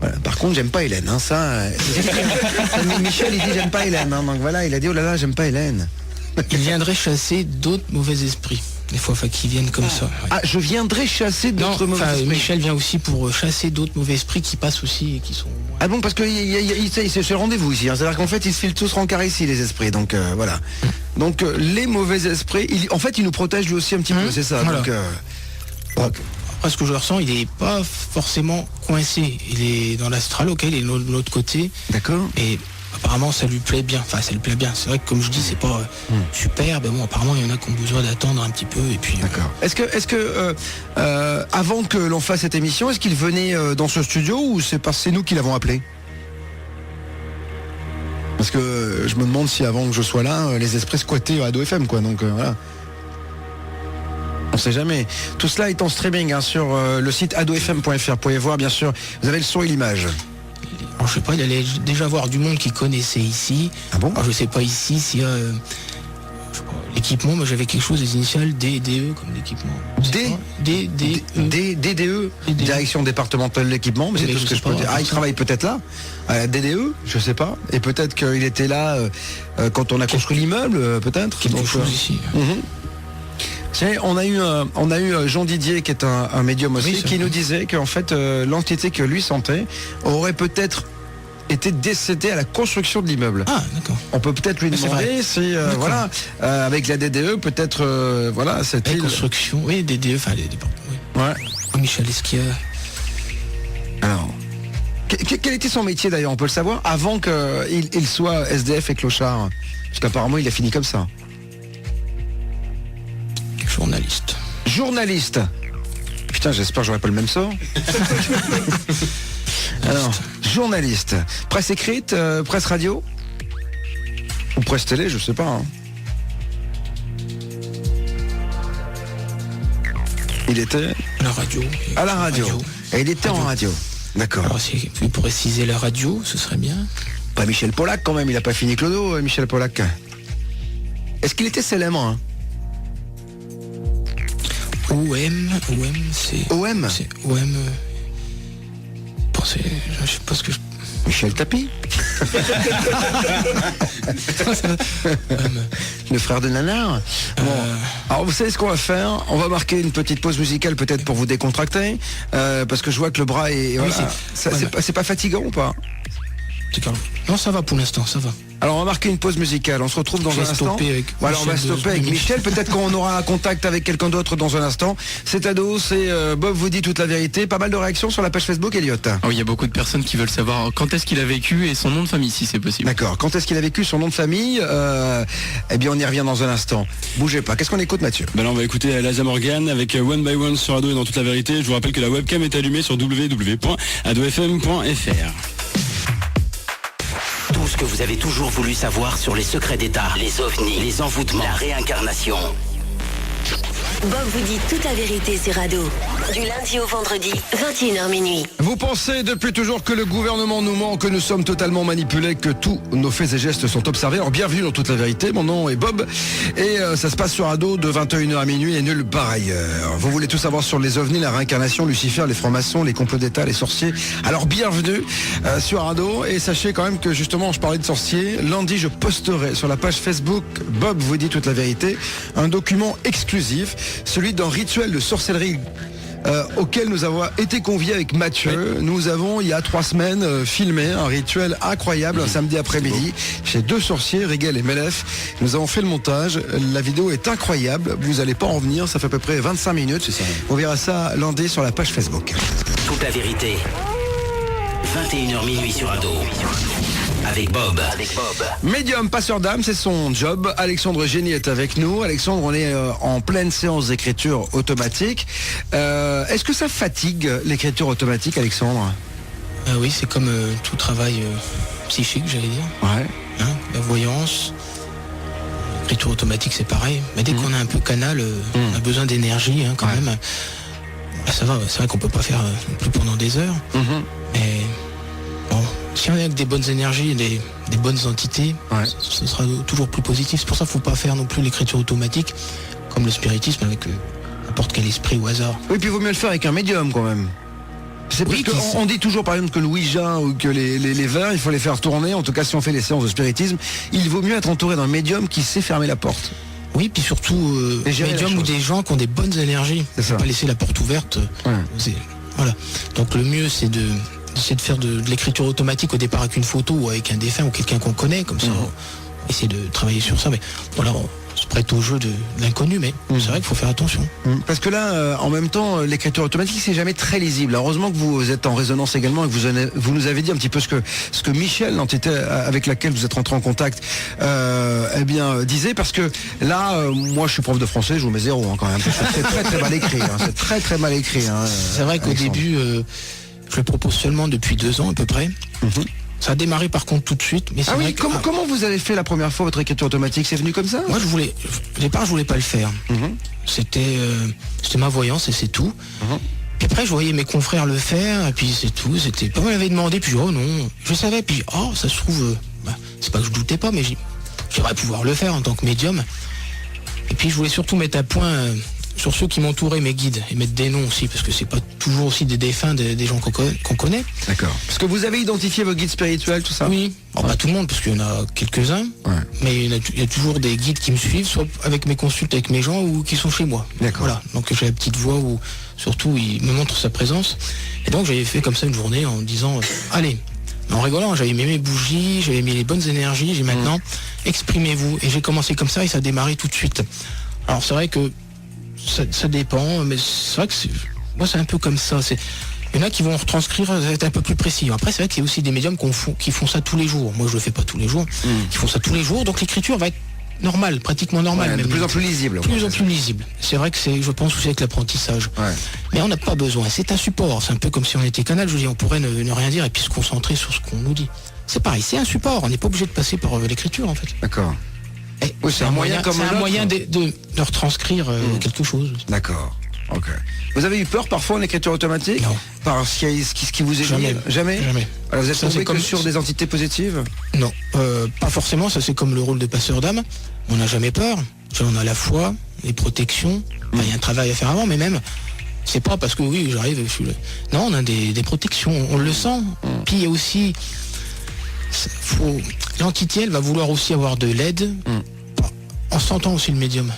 Speaker 2: Voilà. Par contre, j'aime pas Hélène. Hein, ça, Michel, il dit j'aime pas Hélène. Hein, donc voilà, il a dit oh là là, j'aime pas Hélène.
Speaker 3: il viendrait chasser d'autres mauvais esprits. Des fois, qui viennent comme ça. Ouais.
Speaker 2: Ah, je viendrai chasser
Speaker 3: Non,
Speaker 2: d'autres mauvais
Speaker 3: enfin,
Speaker 2: esprits.
Speaker 3: Michel vient aussi pour chasser d'autres mauvais esprits qui passent aussi et qui sont.
Speaker 2: Ah bon, parce que c'est le rendez-vous ici. Hein. C'est-à-dire qu'en fait, ils se filent tous rencard ici, les esprits. Donc voilà. Donc les mauvais esprits, en fait, ils nous protègent lui aussi un petit peu, c'est ça.
Speaker 3: Voilà.
Speaker 2: Donc,
Speaker 3: Après, ce que je ressens, il n'est pas forcément coincé. Il est dans l'astral, ok, il est de l'autre côté.
Speaker 2: d'accord.
Speaker 3: Et apparemment, ça lui plaît bien. Enfin, ça lui plaît bien. C'est vrai que, comme je dis, c'est pas super. Mais bon, apparemment, il y en a qui ont besoin d'attendre un petit peu. Et puis.
Speaker 2: D'accord. Est-ce que avant que l'on fasse cette émission, est-ce qu'il venait dans ce studio ou c'est nous qui l'avons appelé? Parce que je me demande si avant que je sois là, les esprits squattaient à Ado FM, quoi. Donc voilà. On sait jamais. Tout cela est en streaming hein, sur le site adofm.fr. Vous pouvez voir, bien sûr, vous avez le son et l'image.
Speaker 3: Alors, je sais pas, il allait déjà voir du monde qui connaissait ici.
Speaker 2: Ah bon?
Speaker 3: Alors, je sais pas ici s'il y a je sais pas, l'équipement. Moi, j'avais quelque chose des initiales DDE comme l'équipement. DDE.
Speaker 2: DDE, Direction départementale de l'équipement, mais c'est
Speaker 3: Mais
Speaker 2: tout
Speaker 3: je
Speaker 2: ce que
Speaker 3: sais
Speaker 2: je peux
Speaker 3: pas,
Speaker 2: dire. Ah, il
Speaker 3: ça.
Speaker 2: travaille peut-être là, à la DDE, je sais pas. Et peut-être qu'il était là quand on a construit l'immeuble, peut-être.
Speaker 3: Quelque
Speaker 2: Donc,
Speaker 3: chose ici.
Speaker 2: C'est, on a eu Jean Didier qui est un médium aussi,
Speaker 3: Oui, c'est
Speaker 2: qui
Speaker 3: vrai.
Speaker 2: nous disait qu'en fait l'entité que lui sentait aurait peut-être été décédée à la construction de l'immeuble.
Speaker 3: Ah, d'accord.
Speaker 2: On peut peut-être lui
Speaker 3: C'est
Speaker 2: demander
Speaker 3: vrai.
Speaker 2: si
Speaker 3: D'accord.
Speaker 2: voilà avec la DDE peut-être voilà cette
Speaker 3: La
Speaker 2: île.
Speaker 3: construction, oui, DDE, enfin, les départements. Oui.
Speaker 2: Ouais.
Speaker 3: Michel, est-ce qu'il y a.
Speaker 2: Alors, quel était son métier d'ailleurs, on peut le savoir, avant qu'il soit SDF et clochard? Parce qu'apparemment il a fini comme ça. Alors, journaliste. Presse écrite, presse radio ou presse télé, je sais pas. Hein. Il était
Speaker 3: À la radio.
Speaker 2: à la radio. Et il était en radio. D'accord.
Speaker 3: Alors, si vous précisez la radio, ce serait bien.
Speaker 2: Pas Michel Polac quand même, il a pas fini Clodo, Michel Polac. Est-ce qu'il était célèbre hein?
Speaker 3: OM, c'est...
Speaker 2: OM
Speaker 3: C'est OM... je sais pas ce que je...
Speaker 2: Michel Tapi Le frère de Nanar. Bon. Alors vous savez ce qu'on va faire? On va marquer une petite pause musicale peut-être pour vous décontracter, parce que je vois que le bras est...
Speaker 3: Oui,
Speaker 2: voilà. C'est pas fatigant ou pas?
Speaker 3: Non, ça va pour l'instant, ça va.
Speaker 2: Alors on va marquer une pause musicale, on se retrouve dans
Speaker 3: Je vais
Speaker 2: un instant. Voilà, on va stopper avec Michel, peut-être qu'on aura un contact avec quelqu'un d'autre dans un instant. C'est Ado, c'est Bob vous dit toute la vérité. Pas mal de réactions sur la page Facebook, Elliot.
Speaker 5: Oh, il y a beaucoup de personnes qui veulent savoir quand est-ce qu'il a vécu et son nom de famille, si c'est possible.
Speaker 2: D'accord, quand est-ce qu'il a vécu, son nom de famille eh bien on y revient dans un instant. Bougez pas, qu'est-ce qu'on écoute Mathieu?
Speaker 7: Là on va écouter Laza Morgan avec One by One sur Ado et dans toute la vérité. Je vous rappelle que la webcam est allumée sur www.adofm.fr.
Speaker 1: Tout ce que vous avez toujours voulu savoir sur les secrets d'État, les ovnis, les envoûtements, la réincarnation.
Speaker 4: Bob vous dit toute la vérité sur Ado. Du lundi au vendredi, 21h minuit.
Speaker 2: Vous pensez depuis toujours que le gouvernement nous ment, que nous sommes totalement manipulés, que tous nos faits et gestes sont observés. Alors bienvenue dans toute la vérité, mon nom est Bob et ça se passe sur Ado de 21h à minuit et nulle part ailleurs. Vous voulez tout savoir sur les ovnis, la réincarnation, Lucifer, les francs-maçons, les complots d'État, les sorciers. Alors bienvenue sur Ado et sachez quand même que justement je parlais de sorciers. Lundi je posterai sur la page Facebook Bob vous dit toute la vérité un document exclusif, celui d'un rituel de sorcellerie auquel nous avons été conviés avec Mathieu. Nous avons, il y a 3 semaines, filmé un rituel incroyable un samedi après-midi chez 2 sorciers, Rigel et Melef. Nous avons fait le montage. La vidéo est incroyable. Vous n'allez pas en revenir. Ça fait à peu près 25 minutes. On verra ça lundi sur la page Facebook.
Speaker 1: Toute la vérité. 21h minuit sur Ado. Avec Bob.
Speaker 2: Médium, passeur d'âme, c'est son job. Alexandre Génie est avec nous. Alexandre, on est en pleine séance d'écriture automatique. Est-ce que ça fatigue l'écriture automatique, Alexandre?
Speaker 3: Oui, c'est comme tout travail psychique, j'allais dire.
Speaker 2: Ouais.
Speaker 3: Hein, la voyance, l'écriture automatique, c'est pareil. Mais dès qu'on a un peu canal, on a besoin d'énergie quand même. Là, ça va, c'est vrai qu'on peut pas faire non plus pendant des heures. Mais bon, si on est avec des bonnes énergies et des bonnes entités, ce sera toujours plus positif. C'est pour ça qu'il ne faut pas faire non plus l'écriture automatique, comme le spiritisme avec n'importe quel esprit au hasard.
Speaker 2: Oui, puis il vaut mieux le faire avec un médium quand même. C'est
Speaker 3: Oui,
Speaker 2: parce qu'on dit toujours par exemple que le Ouija ou que les verres, il faut les faire tourner. En tout cas, si on fait les séances de spiritisme, il vaut mieux être entouré d'un médium qui sait fermer la porte.
Speaker 3: Oui, puis surtout médium ou des gens qui ont des bonnes énergies.
Speaker 2: C'est ça.
Speaker 3: Pas laisser la porte ouverte. Voilà. Donc le mieux, c'est d'essayer de faire de l'écriture automatique au départ avec une photo ou avec un défunt ou quelqu'un qu'on connaît, comme ça, essayer de travailler sur ça. Mais voilà, on se prête au jeu de l'inconnu, mais c'est vrai qu'il faut faire attention.
Speaker 2: Parce que là, en même temps, l'écriture automatique, c'est jamais très lisible. Heureusement que vous êtes en résonance également et que vous nous avez dit un petit peu ce que Michel, l'entité avec laquelle vous êtes rentré en contact, disait. Parce que là, moi, je suis prof de français, je vous mets 0 quand même. Parce que c'est très très mal écrit. C'est très très mal écrit.
Speaker 3: C'est vrai qu'au
Speaker 2: Alexandre.
Speaker 3: début, je le propose seulement depuis 2 ans à peu près. Ça a démarré par contre tout de suite. Mais c'est vrai que,
Speaker 2: comment vous avez fait la première fois votre écriture automatique? C'est venu comme ça?
Speaker 3: moi, au départ, je voulais pas le faire. C'était ma voyance et c'est tout. Puis après, je voyais mes confrères le faire et puis c'est tout. C'était pas mal, m'avait demandé, puis oh non, je savais, puis ça se trouve, c'est pas que je doutais pas, mais j'aimerais pouvoir le faire en tant que médium. Et puis je voulais surtout mettre à point sur ceux qui m'entouraient, mes guides, et mettre des noms aussi, parce que c'est pas toujours aussi des défunts, des gens qu'on connaît.
Speaker 2: D'accord. Parce que vous avez identifié vos guides spirituels, tout ça?
Speaker 3: Oui, pas tout le monde, parce qu'il y en a quelques-uns, mais il y a toujours des guides qui me suivent, soit avec mes consultes avec mes gens, ou qui sont chez moi.
Speaker 2: D'accord.
Speaker 3: Voilà, donc j'ai la petite voix où, surtout, il me montre sa présence. Et donc j'avais fait comme ça une journée en disant, allez, en rigolant, j'avais mis mes bougies, j'avais mis les bonnes énergies, j'ai maintenant, exprimez-vous. Et j'ai commencé comme ça, et ça a démarré tout de suite. Alors c'est vrai que ça dépend, mais c'est vrai que moi c'est un peu comme ça. Il y en a qui vont retranscrire, ça va être un peu plus précis. Après c'est vrai qu'il y a aussi des médiums qui font ça tous les jours. Moi je le fais pas tous les jours, qui font ça tous les jours, donc l'écriture va être normal, pratiquement normal.
Speaker 2: Ouais, de
Speaker 3: même.
Speaker 2: plus en plus lisible.
Speaker 3: De plus en plus lisible. C'est vrai que je pense aussi avec l'apprentissage.
Speaker 2: Ouais.
Speaker 3: Mais on n'a pas besoin. C'est un support. C'est un peu comme si on était Canal. Je vous dis, on pourrait ne rien dire et puis se concentrer sur ce qu'on nous dit. C'est pareil, c'est un support. On n'est pas obligé de passer par l'écriture en fait.
Speaker 2: D'accord.
Speaker 3: Et
Speaker 2: Oui, c'est un moyen comme
Speaker 3: c'est un
Speaker 2: l'autre.
Speaker 3: moyen de retranscrire quelque chose.
Speaker 2: D'accord. Ok. Vous avez eu peur parfois en écriture automatique?
Speaker 3: Non.
Speaker 2: Par ce qui vous est
Speaker 3: Jamais.
Speaker 2: dit? Jamais. Alors, vous êtes
Speaker 3: Ça,
Speaker 2: tombé
Speaker 3: c'est comme-
Speaker 2: sur des entités positives?
Speaker 3: Non, pas forcément. Ça c'est comme le rôle de passeur d'âme. On n'a jamais peur. On a la foi, les protections. Enfin, il y a un travail à faire avant, mais même. C'est pas parce que oui, j'arrive, je suis là. Non, on a des protections, on le sent. Puis il y a aussi, l'entité, elle va vouloir aussi avoir de l'aide, en sentant aussi le médium.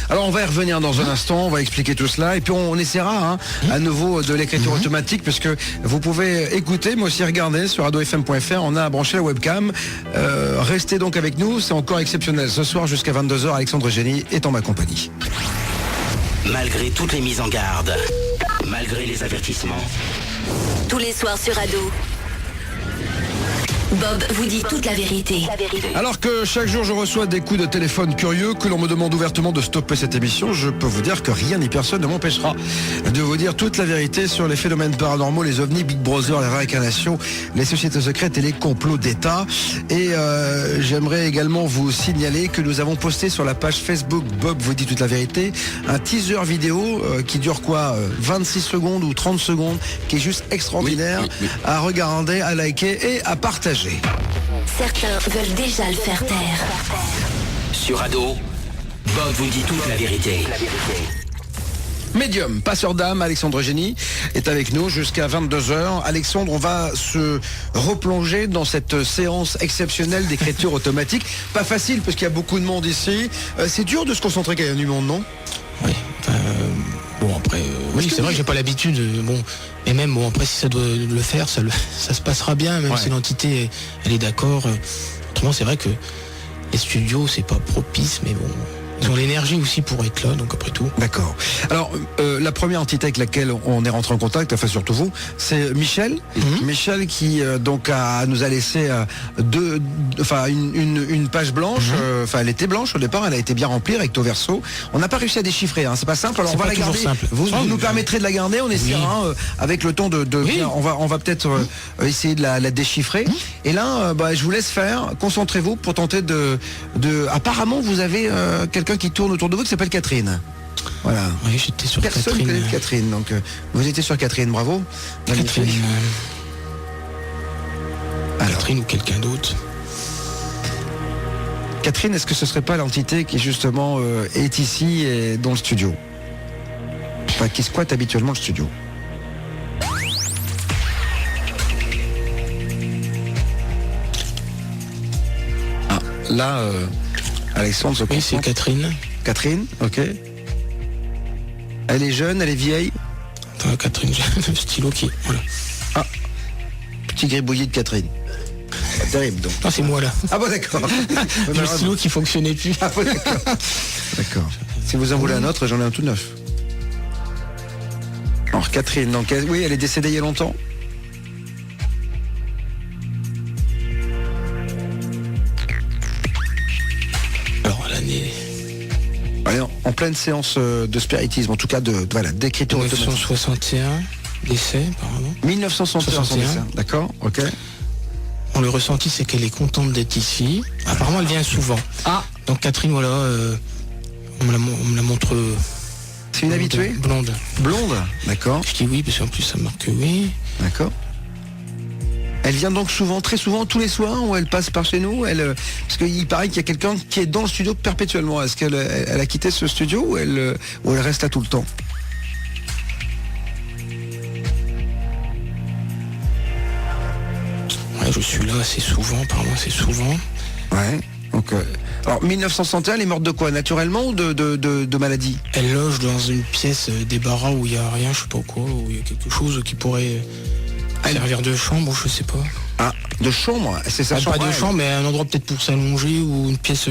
Speaker 2: Alors on va y revenir dans un instant, on va expliquer tout cela et puis on essaiera à nouveau de l'écriture automatique parce que vous pouvez écouter mais aussi regarder sur radofm.fr, on a branché la webcam. Restez donc avec nous, c'est encore exceptionnel. Ce soir jusqu'à 22h, Alexandre Génie est en ma compagnie.
Speaker 1: Malgré toutes les mises en garde, malgré les avertissements,
Speaker 4: Tous les soirs sur Ado, Bob vous dit toute la vérité.
Speaker 2: Alors que chaque jour je reçois des coups de téléphone curieux, que l'on me demande ouvertement de stopper cette émission, je peux vous dire que rien ni personne ne m'empêchera de vous dire toute la vérité sur les phénomènes paranormaux, les ovnis, Big Brother, les réincarnations, les sociétés secrètes et les complots d'État. Et j'aimerais également vous signaler que nous avons posté sur la page Facebook Bob vous dit toute la vérité un teaser vidéo qui dure 26 secondes ou 30 secondes, qui est juste extraordinaire à regarder, à liker et à partager.
Speaker 4: Certains veulent déjà le faire taire.
Speaker 1: sur Ado, Bob vous dit toute la vérité.
Speaker 2: Médium, passeur d'âme, Alexandre Génie est avec nous jusqu'à 22h. Alexandre, on va se replonger dans cette séance exceptionnelle d'écriture automatique. Pas facile parce qu'il y a beaucoup de monde ici. C'est dur de se concentrer quand il y a du monde, non?
Speaker 3: Oui. Bon après, oui, c'est vrai que j'ai pas l'habitude. Bon, et même bon après, si ça doit le faire, ça se passera bien, même si l'entité elle est d'accord. Autrement, c'est vrai que les studios c'est pas propice, mais bon. Ils ont l'énergie aussi pour être là, donc après tout.
Speaker 2: D'accord. Alors, la première entité avec laquelle on est rentré en contact, enfin surtout vous, c'est Michel. Michel qui donc nous a laissé une page blanche. Enfin, elle était blanche au départ, elle a été bien remplie recto verso. On n'a pas réussi à déchiffrer, c'est pas simple. Alors on va la garder. Vous nous permettrez de la garder. On essaiera avec le temps de bien, on va peut-être essayer de la déchiffrer. Et là, je vous laisse faire. Concentrez-vous pour tenter de. Apparemment, vous avez quelqu'un qui tourne autour de vous qui s'appelle Catherine. Voilà.
Speaker 3: Oui, j'étais sur
Speaker 2: Personne
Speaker 3: Catherine.
Speaker 2: connaît Catherine, donc vous étiez sur Catherine, bravo.
Speaker 3: Catherine,
Speaker 2: Magnifique. Alors,
Speaker 3: Catherine ou quelqu'un d'autre.
Speaker 2: Catherine, est-ce que ce serait pas l'entité qui justement est ici et dans le studio? Enfin, qui squatte habituellement le studio? Ah, là, Alexandre se
Speaker 3: Oui, c'est
Speaker 2: concentre.
Speaker 3: Catherine.
Speaker 2: Catherine, ok. Elle est jeune, elle est vieille.
Speaker 3: Attends, Catherine, j'ai le stylo qui. Voilà.
Speaker 2: Petit gribouillis de Catherine. Pas terrible donc.
Speaker 3: Ah, c'est moi là.
Speaker 2: Ah bon d'accord.
Speaker 3: J'ai le stylo qui fonctionnait plus.
Speaker 2: Ah bon, d'accord. D'accord. Si vous en voulez un autre, j'en ai un tout neuf. Alors Catherine, donc oui, elle est décédée il y a longtemps.
Speaker 3: Alors l'année
Speaker 2: Elle est en pleine séance de spiritisme, en tout cas d'écriture automatique.
Speaker 3: 1961, décès apparemment.
Speaker 2: 1961, son décès. D'accord, ok.
Speaker 3: Bon, le ressenti c'est qu'elle est contente d'être ici. Apparemment elle vient souvent.
Speaker 2: Ah,
Speaker 3: Donc Catherine, voilà, on me la montre.
Speaker 2: c'est une habituée?
Speaker 3: Blonde.
Speaker 2: Blonde, d'accord,
Speaker 3: Je dis oui, parce qu'en plus ça marque oui.
Speaker 2: d'accord. Elle vient donc souvent, très souvent, tous les soirs, où elle passe par chez nous. Parce qu'il paraît qu'il y a quelqu'un qui est dans le studio perpétuellement. Est-ce qu'elle a quitté ce studio ou elle reste là tout le temps?
Speaker 3: Ouais, je suis là assez souvent, apparemment assez souvent.
Speaker 2: Ouais. Donc, alors 1961, elle est morte de quoi? Naturellement ou de maladie?
Speaker 3: Elle loge dans une pièce débarras où il n'y a rien, je sais pas quoi, où il y a quelque chose qui pourrait servir de chambre, je sais pas.
Speaker 2: Ah, de chambre? C'est sa chambre?
Speaker 3: Pas de chambre, mais un endroit peut-être pour s'allonger ou une pièce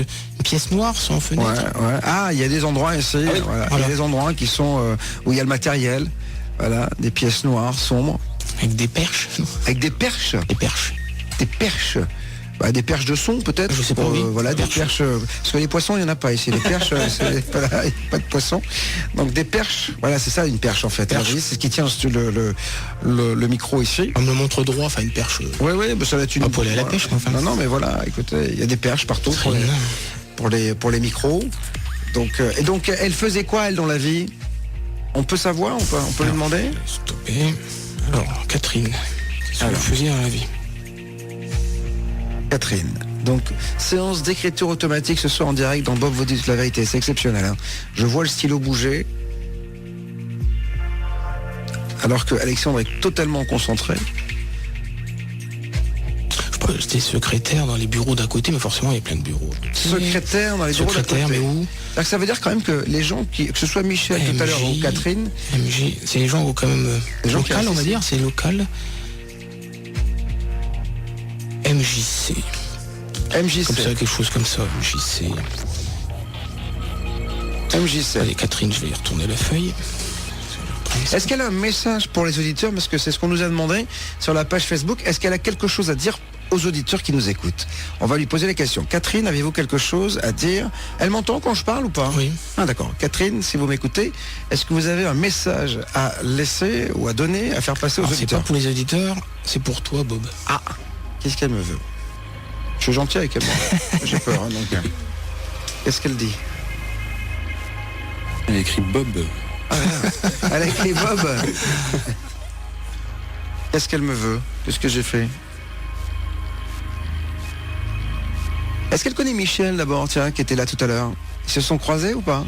Speaker 3: noire sans fenêtre.
Speaker 2: Ouais. Ah, il y a des endroits ici. Voilà. Il y a des endroits qui sont où il y a le matériel. Voilà, des pièces noires, sombres.
Speaker 3: Avec des perches.
Speaker 2: Avec des perches.
Speaker 3: Des perches.
Speaker 2: Des perches. Des perches de son peut-être.
Speaker 3: Je sais pas, oui.
Speaker 2: Voilà, des perches. Parce que les poissons, il n'y en a pas ici. Les perches, voilà, il n'y a pas de poissons. Donc des perches, voilà, c'est ça une perche en fait.
Speaker 3: Perche.
Speaker 2: C'est ce qui tient le micro ici.
Speaker 3: On me le montre droit, enfin une perche.
Speaker 2: Oui, ça va être une.
Speaker 3: Pas pour aller à la pêche, enfin.
Speaker 2: Non, mais voilà, écoutez, il y a des perches partout pour les micros. Donc, et donc, elle faisait quoi, elle, dans la vie? On peut savoir, on peut lui demander.
Speaker 3: Stopper. Alors, Catherine, qu'est-ce que vous faisiez dans la vie?
Speaker 2: Catherine. Donc, séance d'écriture automatique ce soir en direct dans Bob vous dit toute la vérité. C'est exceptionnel. Hein. Je vois le stylo bouger. Alors que Alexandre est totalement concentré.
Speaker 3: J'étais secrétaire dans les bureaux d'à côté, mais forcément il y a plein de bureaux.
Speaker 2: Secrétaire dans les bureaux d'à côté.
Speaker 3: Mais où?
Speaker 2: Alors, ça veut dire quand même que les gens, que ce soit Michel tout à l'heure ou Catherine...
Speaker 3: MJ, c'est les gens quand même local, on va dire, c'est local. MJC.
Speaker 2: MJC.
Speaker 3: Comme ça, quelque chose comme ça, MJC.
Speaker 2: MJC.
Speaker 3: Allez, Catherine, je vais y retourner la feuille.
Speaker 2: Est-ce qu'elle a un message pour les auditeurs? Parce que c'est ce qu'on nous a demandé sur la page Facebook. Est-ce qu'elle a quelque chose à dire aux auditeurs qui nous écoutent? On va lui poser la question. Catherine, avez-vous quelque chose à dire? Elle m'entend quand je parle ou pas?
Speaker 3: Oui.
Speaker 2: Ah d'accord. Catherine, si vous m'écoutez, est-ce que vous avez un message à laisser ou à donner, à faire passer aux
Speaker 3: C'est
Speaker 2: auditeurs?
Speaker 3: pas pour les auditeurs, c'est pour toi, Bob.
Speaker 2: Ah, qu'est-ce qu'elle me veut? Je suis gentil avec elle. J'ai peur, hein, donc. Qu'est-ce qu'elle dit?
Speaker 7: Elle écrit Bob.
Speaker 2: Elle a écrit Bob. Qu'est-ce qu'elle me veut? Qu'est-ce que j'ai fait? Est-ce qu'elle connaît Michel d'abord, tiens, qui était là tout à l'heure? Ils se sont croisés ou pas?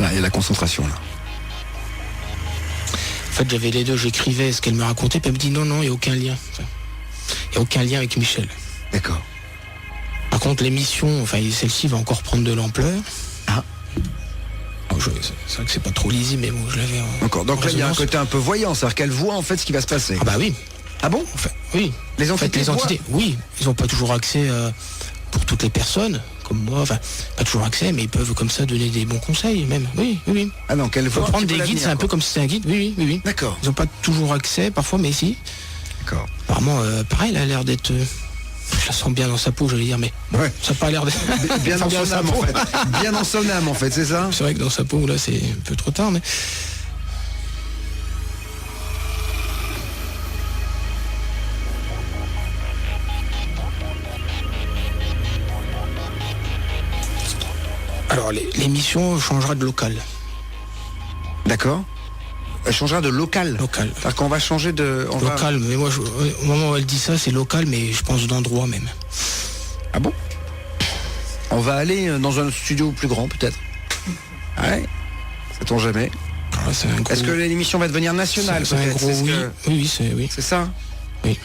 Speaker 2: Là, il y a la concentration là.
Speaker 3: En fait, j'avais les deux, j'écrivais ce qu'elle me racontait, puis elle me dit non, il n'y a aucun lien. Il n'y a aucun lien avec Michel.
Speaker 2: D'accord.
Speaker 3: Par contre, l'émission, enfin, celle-ci va encore prendre de l'ampleur.
Speaker 2: Ah.
Speaker 3: C'est vrai que c'est pas trop lisible, mais bon, je l'avais en...
Speaker 2: Encore. Donc
Speaker 3: en
Speaker 2: là, il y a un
Speaker 3: résonance.
Speaker 2: côté un peu voyant, c'est-à-dire qu'elle voit en fait ce qui va se passer.
Speaker 3: Ah bah oui.
Speaker 2: Ah bon?
Speaker 3: Enfin, oui.
Speaker 2: Les
Speaker 3: En fait,
Speaker 2: entités
Speaker 3: les entités, oui, ils n'ont pas toujours accès pour toutes les personnes, comme moi, enfin, pas toujours accès, mais ils peuvent comme ça donner des bons conseils, même. Oui.
Speaker 2: Ah non, qu'elle
Speaker 3: Faut
Speaker 2: voit.
Speaker 3: prendre des guides, c'est un peu comme si c'était un guide, oui.
Speaker 2: D'accord.
Speaker 3: Ils n'ont pas toujours accès, parfois, mais si.
Speaker 2: D'accord.
Speaker 3: Apparemment, pareil, elle a l'air d'être... je la sens bien dans sa peau, j'allais dire, mais
Speaker 2: Ouais.
Speaker 3: ça n'a pas l'air d'être...
Speaker 2: Bien dans son âme en fait. Bien dans son âme en fait, c'est ça?
Speaker 3: C'est vrai que dans sa peau, là, c'est un peu trop tard, mais... Alors, l'émission changera de local.
Speaker 2: D'accord. Elle changera de local.
Speaker 3: Local.
Speaker 2: C'est-à-dire qu'on va changer de...
Speaker 3: Local, mais moi, au moment où elle dit ça, c'est local, mais je pense d'endroit même.
Speaker 2: Ah bon? On va aller dans un studio plus grand peut-être. Ouais. Sait-on jamais.
Speaker 3: Ah, c'est un gros...
Speaker 2: Est-ce que l'émission va devenir nationale
Speaker 3: C'est un
Speaker 2: peut-être?
Speaker 3: gros
Speaker 2: C'est ce
Speaker 3: oui.
Speaker 2: que-
Speaker 3: Oui.
Speaker 2: C'est ça?
Speaker 3: Oui.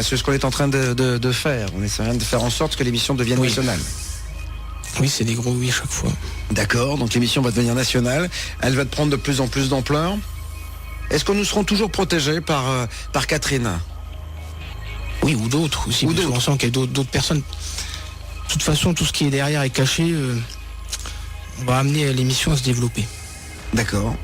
Speaker 2: C'est ce qu'on est en train de faire. On essaie de faire en sorte que l'émission devienne
Speaker 3: Oui.
Speaker 2: nationale.
Speaker 3: Oui, c'est des gros oui à chaque fois.
Speaker 2: D'accord, donc l'émission va devenir nationale. Elle va prendre de plus en plus d'ampleur. Est-ce que nous serons toujours protégés par Catherine?
Speaker 3: Oui, ou d'autres aussi.
Speaker 2: Ou
Speaker 3: Parce
Speaker 2: d'autres.
Speaker 3: qu'on sent qu'il y a d'autres personnes. De toute façon, tout ce qui est derrière est caché. On va amener l'émission à se développer.
Speaker 2: D'accord.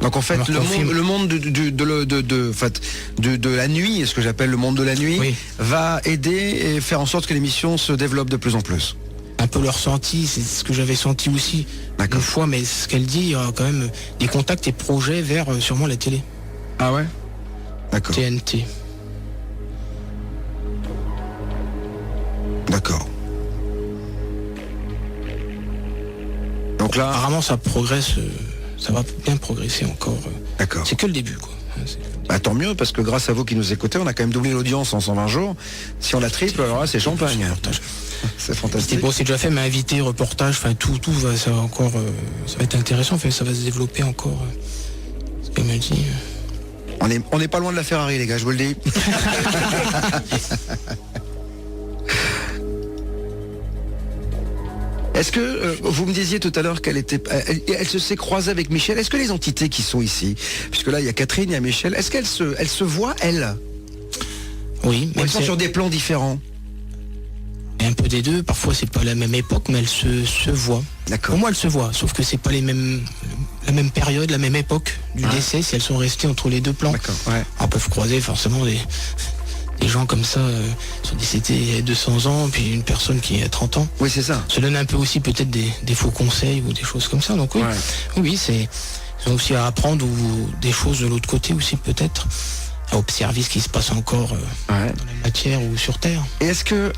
Speaker 2: Donc en fait,
Speaker 3: Alors qu'on filme-
Speaker 2: le monde de la nuit, ce que j'appelle le monde de la nuit,
Speaker 3: Oui.
Speaker 2: va aider et faire en sorte que l'émission se développe de plus en plus.
Speaker 3: Un peu le ressenti, c'est ce que j'avais senti aussi
Speaker 2: D'accord.
Speaker 3: une fois, mais ce qu'elle dit, il y aura quand même des contacts et projets vers sûrement la télé.
Speaker 2: Ah ouais? D'accord.
Speaker 3: TNT.
Speaker 2: D'accord. Donc là,
Speaker 3: Apparemment, ça progresse, ça va bien progresser encore.
Speaker 2: d'accord.
Speaker 3: C'est que le début, quoi.
Speaker 2: Bah, tant mieux, parce que grâce à vous qui nous écoutez, on a quand même doublé l'audience en 120 jours. Si on la triple, alors là, c'est champagne. C'est fantastique.
Speaker 3: C'est déjà fait, mais invité, reportage, enfin tout va, ça va encore, ça va être intéressant, enfin, ça va se développer encore. Ce qu'elle me dit.
Speaker 2: On n'est pas loin de la Ferrari, les gars, je vous le dis. Est-ce que vous me disiez tout à l'heure qu'elle était, elle se s'est croisée avec Michel. Est-ce que les entités qui sont ici, puisque là il y a Catherine, il y a Michel, est-ce qu'elles se voient elles?
Speaker 3: Oui,
Speaker 2: Ou elles sont
Speaker 3: c'est-
Speaker 2: sur des plans différents?
Speaker 3: et un peu des deux. Parfois, c'est pas la même époque, mais elles se voient.
Speaker 2: D'accord.
Speaker 3: Pour moi, elles se voient, sauf que c'est pas la même période, la même époque du décès, si elles sont restées entre les deux plans.
Speaker 2: D'accord. Ouais.
Speaker 3: Elles peuvent croiser forcément des gens comme ça sont décédés il y a 200 ans, puis une personne qui a 30 ans.
Speaker 2: Oui, c'est ça.
Speaker 3: Ça donne un peu aussi peut-être des faux conseils ou des choses comme ça. Donc oui, oui, ils ont aussi à apprendre ou des choses de l'autre côté aussi peut-être, à observer ce qui se passe encore dans la matière ou sur Terre.
Speaker 2: Et est-ce que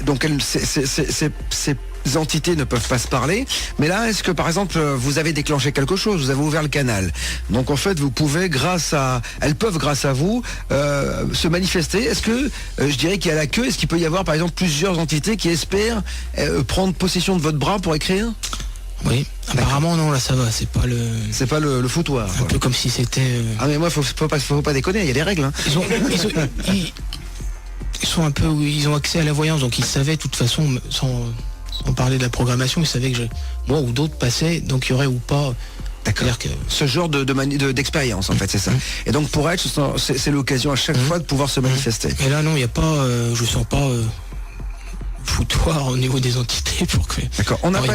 Speaker 2: donc ces entités ne peuvent pas se parler, mais là, est-ce que par exemple vous avez déclenché quelque chose, vous avez ouvert le canal, donc en fait vous pouvez elles peuvent grâce à vous se manifester. Est-ce que je dirais qu'il y a la queue, est-ce qu'il peut y avoir par exemple plusieurs entités qui espèrent prendre possession de votre bras pour écrire?
Speaker 3: Oui, apparemment non, là ça va, c'est pas le
Speaker 2: foutoir.
Speaker 3: Un peu comme si c'était.
Speaker 2: Ah mais moi faut pas déconner, il y a des règles. Hein.
Speaker 3: Ils ont accès à la voyance, donc ils savaient de toute façon, sans parler de la programmation, ils savaient que moi ou d'autres passaient, donc il y aurait ou pas.
Speaker 2: D'accord. Que... Ce genre d'expérience en fait, c'est ça. Et donc pour elle, c'est l'occasion à chaque fois de pouvoir se manifester.
Speaker 3: Et là non, il n'y a pas, je sens pas foutoir au niveau des entités pour que.
Speaker 2: D'accord. On n'a pas.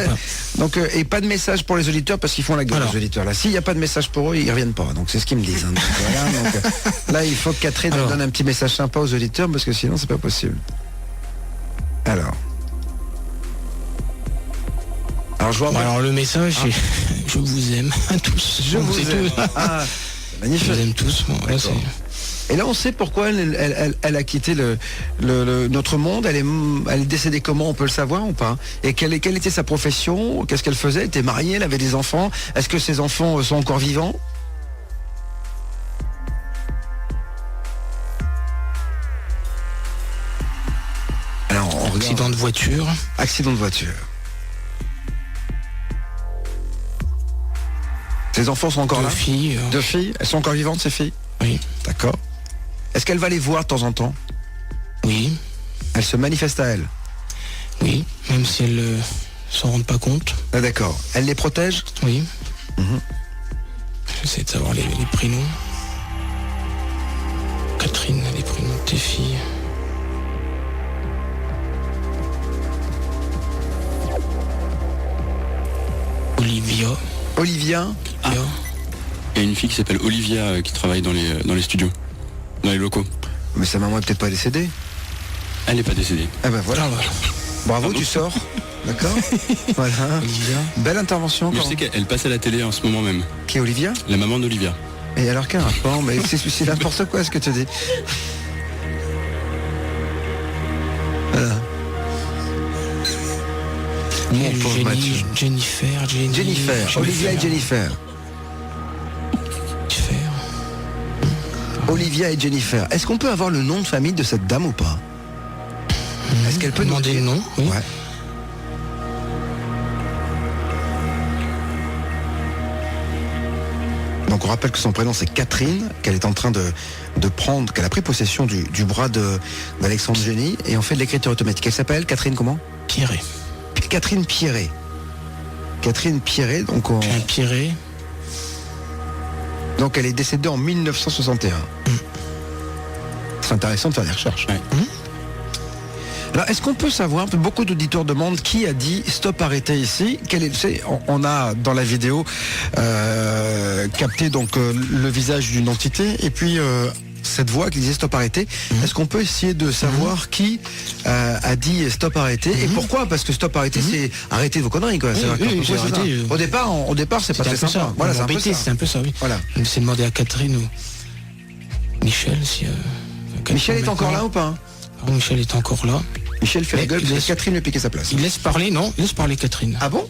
Speaker 2: Donc et pas de message pour les auditeurs parce qu'ils font la gueule, les auditeurs. Là, s'il n'y a pas de message pour eux, ils reviennent pas. Donc c'est ce qu'ils me disent. Hein. Donc, voilà, donc, là, il faut que Catherine donne un petit message sympa aux auditeurs parce que sinon c'est pas possible. Alors
Speaker 3: Alors le message, c'est je vous aime tous.
Speaker 2: Je vous aime. Ah, magnifique.
Speaker 3: Je vous aime tous. Bon, là,
Speaker 2: et là, on sait pourquoi elle a quitté notre monde. Elle est décédée comment? On peut le savoir ou pas? Et quelle était sa profession? Qu'est-ce qu'elle faisait? Elle était mariée, elle avait des enfants. Est-ce que ses enfants sont encore vivants? Alors,
Speaker 3: accident de voiture.
Speaker 2: Accident de voiture. Ses enfants sont encore là? Deux filles. Elles sont encore vivantes, ces filles?
Speaker 3: Oui.
Speaker 2: D'accord. Est-ce qu'elle va les voir de temps en temps?
Speaker 3: Oui.
Speaker 2: Elle se manifeste à elle?
Speaker 3: Oui, même si elles ne s'en rendent pas compte.
Speaker 2: Ah, d'accord. Elle les protège?
Speaker 3: Oui. J'essaie de savoir les prénoms. Catherine, les prénoms de tes filles.
Speaker 2: Olivia.
Speaker 7: Ah. Il y a une fille qui s'appelle Olivia qui travaille dans les studios, dans les locaux.
Speaker 2: Mais sa maman est peut-être pas décédée?
Speaker 7: Elle n'est pas décédée.
Speaker 2: Ah ben voilà. Bravo, tu sors. D'accord. Voilà.
Speaker 3: Olivia.
Speaker 2: Belle intervention.
Speaker 7: Mais je sais qu'elle passe à la télé en ce moment même.
Speaker 2: Qui est Olivia?
Speaker 7: La maman d'Olivia.
Speaker 2: Et alors quel rapport? Mais c'est n'importe quoi ce que tu dis. Voilà. Mon pauvre Mathieu. Jennifer. Olivia et Jennifer. Olivia et Jennifer. Est-ce qu'on peut avoir le nom de famille de cette dame ou pas? Est-ce qu'elle peut
Speaker 3: demander le nom? Oui.
Speaker 2: Ouais. Donc on rappelle que son prénom c'est Catherine, qu'elle est en train de prendre, qu'elle a pris possession du bras d'Alexandre Génie et on fait de l'écriture automatique. Elle s'appelle Catherine comment?
Speaker 3: Pierret.
Speaker 2: Catherine Pierret. Catherine Pierret, donc on...
Speaker 3: Pierret.
Speaker 2: Donc elle est décédée en 1961. C'est intéressant de faire des recherches.
Speaker 7: Ouais.
Speaker 2: Alors est-ce qu'on peut savoir, beaucoup d'auditeurs demandent qui a dit stop, arrêtez ici. On a dans la vidéo capté donc le visage d'une entité et puis cette voix qui disait stop, arrêtez. Est-ce qu'on peut essayer de savoir qui a dit stop, arrêtez et pourquoi? Parce que stop, arrêtez c'est arrêtez vos conneries quoi. Au départ c'est pas très sympa.
Speaker 3: Ça.
Speaker 2: Voilà,
Speaker 3: c'est un peu ça, oui.
Speaker 2: Voilà.
Speaker 3: On s'est demandé à Catherine ou Michel si
Speaker 2: Michel est encore là ou pas?
Speaker 3: Michel est encore là.
Speaker 2: Michel fait la gueule, Catherine lui piquer sa place.
Speaker 3: Il laisse parler, non? Il laisse parler Catherine.
Speaker 2: Ah bon?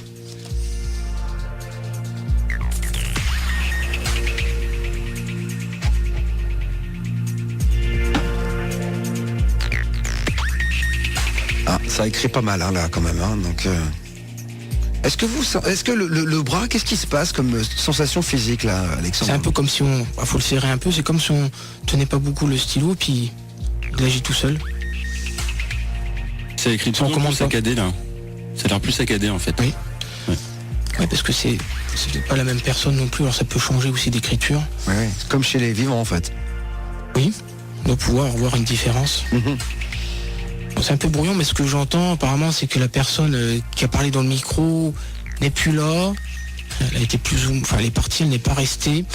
Speaker 2: Ah, ça écrit pas mal hein, là quand même. Hein, donc, est-ce que le bras, qu'est-ce qui se passe comme sensation physique là, Alexandre?
Speaker 3: C'est un peu comme si on... faut le serrer un peu, c'est comme si on tenait pas beaucoup le stylo, puis il agit tout seul.
Speaker 7: C'est écrit tout plus saccadé là. Ça a l'air plus saccadé en fait.
Speaker 3: Oui. Ouais, parce que c'est pas la même personne non plus, alors ça peut changer aussi d'écriture.
Speaker 2: Ouais, comme chez les vivants en fait.
Speaker 3: Oui, on doit pouvoir voir une différence. Bon, c'est un peu brouillon, mais ce que j'entends apparemment, c'est que la personne qui a parlé dans le micro n'est plus là. Elle a été elle est partie, elle n'est pas restée.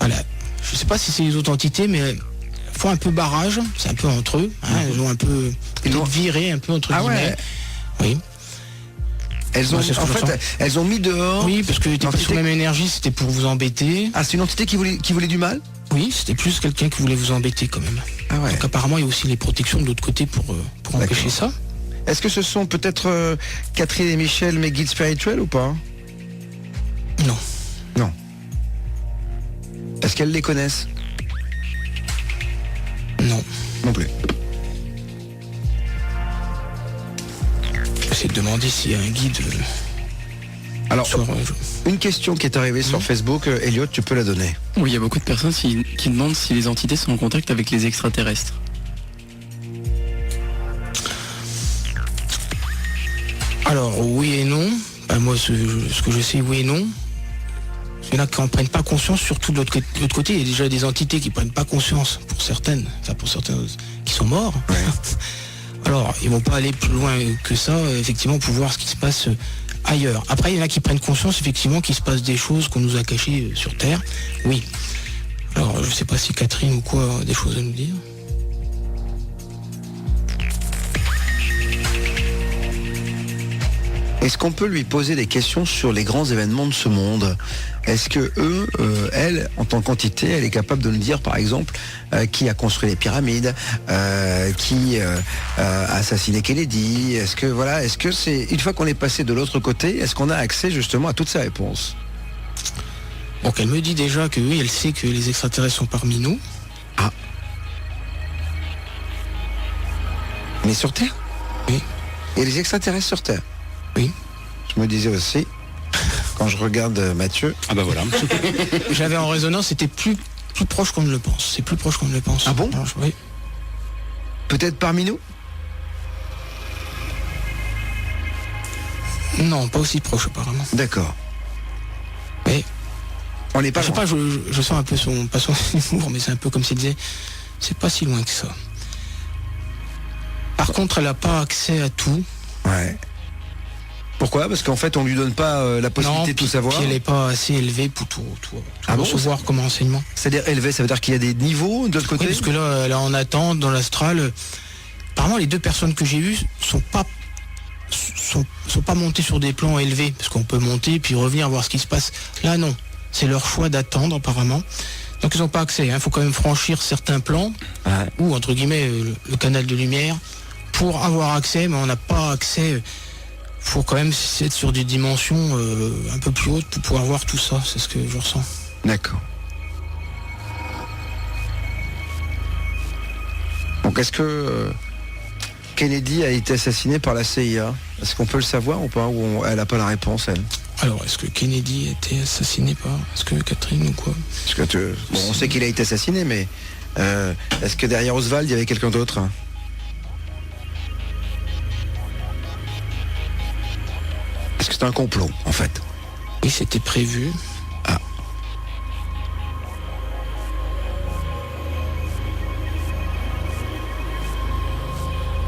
Speaker 3: Voilà. Je sais pas si c'est les autres entités, mais font un peu barrage, c'est un peu entre eux, hein, ils ont un peu viré un peu entre guillemets.
Speaker 2: Ouais.
Speaker 3: Oui.
Speaker 2: Elles ont,
Speaker 3: Ouais, c'est ce que
Speaker 2: en
Speaker 3: je
Speaker 2: fait,
Speaker 3: ressens.
Speaker 2: elles ont mis dehors.
Speaker 3: Oui, parce que t'es pas
Speaker 2: l'entité-
Speaker 3: sur la même énergie, c'était pour vous embêter.
Speaker 2: Ah, c'est une entité qui voulait du mal.
Speaker 3: Oui, c'était plus quelqu'un qui voulait vous embêter quand même.
Speaker 2: Ah ouais.
Speaker 3: Donc apparemment, il y a aussi les protections de l'autre côté pour empêcher ça.
Speaker 2: Est-ce que ce sont peut-être Catherine et Michel, mes guides spirituels ou pas?
Speaker 3: Non.
Speaker 2: Non. Est-ce qu'elles les connaissent?
Speaker 3: Non.
Speaker 2: Non plus.
Speaker 3: J'essaie de demander s'il y a un guide.
Speaker 2: Alors,
Speaker 3: sur,
Speaker 2: une question qui est arrivée sur Facebook, Elliot, tu peux la donner.
Speaker 5: Oui, il y a beaucoup de personnes qui demandent si les entités sont en contact avec les extraterrestres.
Speaker 3: Alors, oui et non. Ben, moi, ce que je sais, oui et non. Il y en a qui n'en prennent pas conscience, surtout de l'autre côté. Il y a déjà des entités qui ne prennent pas conscience, pour certaines qui sont morts.
Speaker 2: Ouais.
Speaker 3: Alors, ils vont pas aller plus loin que ça, effectivement, pour voir ce qui se passe ailleurs. Après, il y en a qui prennent conscience, effectivement, qu'il se passe des choses qu'on nous a cachées sur Terre. Oui. Alors, je sais pas si Catherine ou quoi a des choses à nous dire.
Speaker 2: Est-ce qu'on peut lui poser des questions sur les grands événements de ce monde? Est-ce que elle, en tant qu'entité, elle est capable de nous dire, par exemple, qui a construit les pyramides, qui a assassiné Kennedy? Est-ce que c'est une fois qu'on est passé de l'autre côté, est-ce qu'on a accès justement à toutes ces réponses?
Speaker 3: Donc, elle me dit déjà que oui, elle sait que les extraterrestres sont parmi nous.
Speaker 2: Ah. Mais sur Terre?
Speaker 3: Oui.
Speaker 2: Et les extraterrestres sur Terre?
Speaker 3: Oui.
Speaker 2: Je me disais aussi, quand je regarde Mathieu.
Speaker 7: Ah bah voilà.
Speaker 3: J'avais en résonance, c'était plus proche qu'on ne le pense. C'est plus proche qu'on ne le pense.
Speaker 2: Ah bon?
Speaker 3: Alors, oui.
Speaker 2: Peut-être parmi nous?
Speaker 3: Non, pas aussi proche apparemment.
Speaker 2: D'accord.
Speaker 3: Mais
Speaker 2: On n'est pas
Speaker 3: je sais
Speaker 2: loin.
Speaker 3: pas, je sens un peu pas son humour, mais c'est un peu comme s'il disait, c'est pas si loin que ça. Par contre, elle n'a pas accès à tout.
Speaker 2: Ouais. Pourquoi? Parce qu'en fait, on lui donne pas la possibilité de tout savoir.
Speaker 3: Puis elle n'est pas assez élevée pour tout
Speaker 2: Ah bon,
Speaker 3: recevoir comme renseignement.
Speaker 2: C'est-à-dire élevé, ça veut dire qu'il y a des niveaux de l'autre côté?
Speaker 3: Oui, parce que là, elle est en attente dans l'astral. Apparemment, les deux personnes que j'ai eues sont pas montées sur des plans élevés, parce qu'on peut monter puis revenir voir ce qui se passe. Là, non. C'est leur choix d'attendre, apparemment. Donc, ils n'ont pas accès. Il faut quand même franchir certains plans, ou entre guillemets, le canal de lumière, pour avoir accès, mais on n'a pas accès. Faut quand même être sur des dimensions un peu plus hautes pour pouvoir voir tout ça. C'est ce que je ressens.
Speaker 2: D'accord. Donc est-ce que Kennedy a été assassiné par la CIA? Est-ce qu'on peut le savoir ou pas? Ou elle n'a pas la réponse, elle?
Speaker 3: Alors, est-ce que Kennedy a été assassiné par... Est-ce que Catherine ou quoi?
Speaker 2: Parce que on sait qu'il a été assassiné, mais est-ce que derrière Oswald, il y avait quelqu'un d'autre? Est-ce que c'est un complot, en fait?
Speaker 3: Oui, c'était prévu.
Speaker 2: Ah.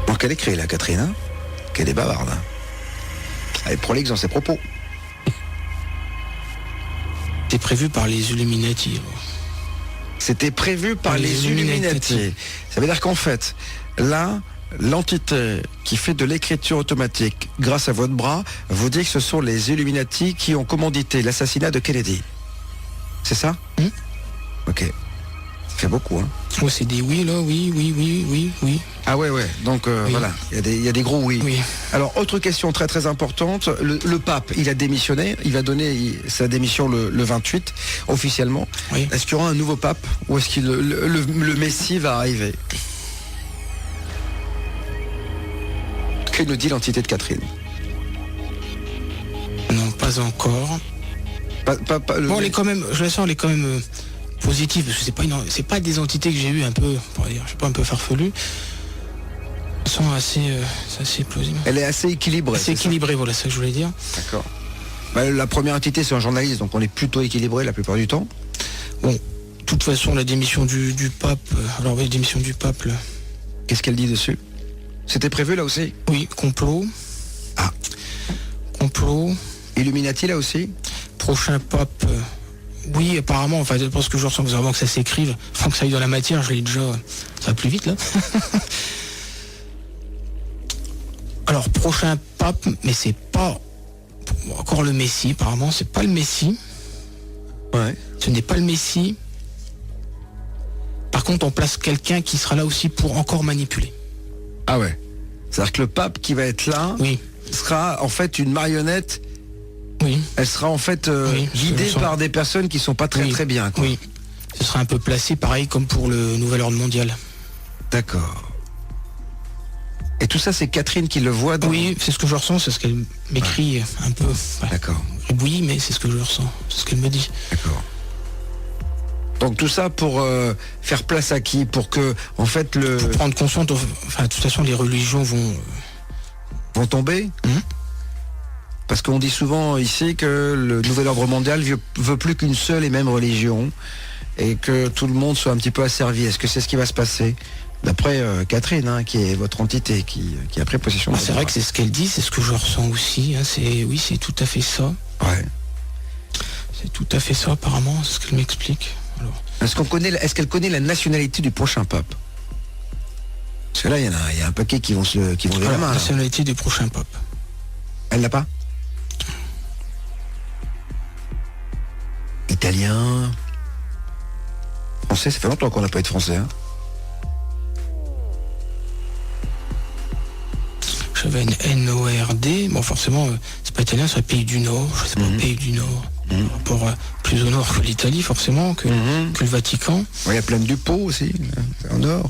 Speaker 2: Donc elle écrit, là, Catherine, hein? Qu'elle est bavarde. Hein. Elle est prolixe dans ses propos.
Speaker 3: C'était prévu par les Illuminati. Alors.
Speaker 2: C'était prévu par les Illuminati. Ça veut dire qu'en fait, là, l'entité qui fait de l'écriture automatique grâce à votre bras vous dit que ce sont les Illuminati qui ont commandité l'assassinat de Kennedy. C'est ça? Ok. Ça fait beaucoup, hein?
Speaker 3: Ouais, c'est des oui, là, oui.
Speaker 2: Ah ouais. Donc
Speaker 3: Oui.
Speaker 2: voilà, il y a des gros oui.
Speaker 3: Oui.
Speaker 2: Alors, autre question très très importante. Le pape, il a démissionné. Il va donner sa démission le 28, officiellement.
Speaker 3: Oui.
Speaker 2: Est-ce qu'il y aura un nouveau pape? Ou est-ce que le Messie va arriver? Que nous dit l'entité de Catherine?
Speaker 3: Non, pas encore. Bon, elle est quand même, je la sens, elle est quand même positive, parce que c'est pas des entités que j'ai eues un peu, pour dire, je sais pas, un peu farfelues. Elles sont assez plausibles.
Speaker 2: Elle est assez équilibrée.
Speaker 3: C'est équilibré, voilà, c'est ça que je voulais dire.
Speaker 2: D'accord. La première entité, c'est un journaliste, donc on est plutôt équilibré la plupart du temps.
Speaker 3: Bon, de toute façon, la démission du pape, alors oui, la démission du pape, là.
Speaker 2: Qu'est-ce qu'elle dit dessus? C'était prévu là aussi?
Speaker 3: Oui, complot.
Speaker 2: Ah.
Speaker 3: Complot.
Speaker 2: Illuminati là aussi?
Speaker 3: Prochain pape, Oui, apparemment, enfin, parce que je ressens vraiment que ça s'écrive, enfin que ça aille dans la matière, je l'ai déjà, ça va plus vite là. Alors, prochain pape, mais c'est pas encore le Messie, apparemment, c'est pas le Messie.
Speaker 2: Ouais.
Speaker 3: Ce n'est pas le Messie. Par contre, on place quelqu'un qui sera là aussi pour encore manipuler.
Speaker 2: Ah ouais. C'est-à-dire que le pape qui va être là
Speaker 3: Oui,
Speaker 2: sera en fait une marionnette.
Speaker 3: oui,
Speaker 2: Elle sera en fait
Speaker 3: Oui,
Speaker 2: guidée
Speaker 3: je sens.
Speaker 2: par des personnes qui sont pas très
Speaker 3: Oui.
Speaker 2: très bien. Quoi.
Speaker 3: oui. Ce sera un peu placé pareil comme pour le nouvel ordre mondial.
Speaker 2: D'accord. Et tout ça, c'est Catherine qui le voit dans...
Speaker 3: Oui, c'est ce que je ressens, c'est ce qu'elle m'écrit un peu.
Speaker 2: D'accord.
Speaker 3: Oui, mais c'est ce que je ressens, c'est ce qu'elle me dit.
Speaker 2: D'accord. Donc tout ça pour faire place à qui? Pour que, en fait,
Speaker 3: Pour prendre conscience, enfin, de toute façon, les religions vont
Speaker 2: tomber.
Speaker 3: Mhm.
Speaker 2: Parce qu'on dit souvent ici que le nouvel ordre mondial veut plus qu'une seule et même religion et que tout le monde soit un petit peu asservi. Est-ce que c'est ce qui va se passer? D'après Catherine, hein, qui est votre entité, qui a pris possession de
Speaker 3: c'est vrai que c'est ce qu'elle dit, c'est ce que je ressens aussi. Hein, oui, c'est tout à fait ça.
Speaker 2: Ouais.
Speaker 3: C'est tout à fait ça, apparemment, c'est ce qu'elle m'explique. Alors,
Speaker 2: Est-ce qu'elle connaît la nationalité du prochain pape? Parce que là, il y a un paquet qui vont lever la
Speaker 3: alors,
Speaker 2: main.
Speaker 3: la
Speaker 2: là.
Speaker 3: nationalité du prochain pape.
Speaker 2: Elle l'a pas? Italien. Français, ça fait longtemps qu'on n'a pas été français. Hein.
Speaker 3: J'avais une N-O-R-D. Bon, forcément, c'est pas italien, c'est pays du Nord. Je sais pas, pays du Nord. Par rapport plus au nord que l'Italie, forcément, que le Vatican.
Speaker 2: Ouais, il y a plein du Pau aussi, c'est en Nord.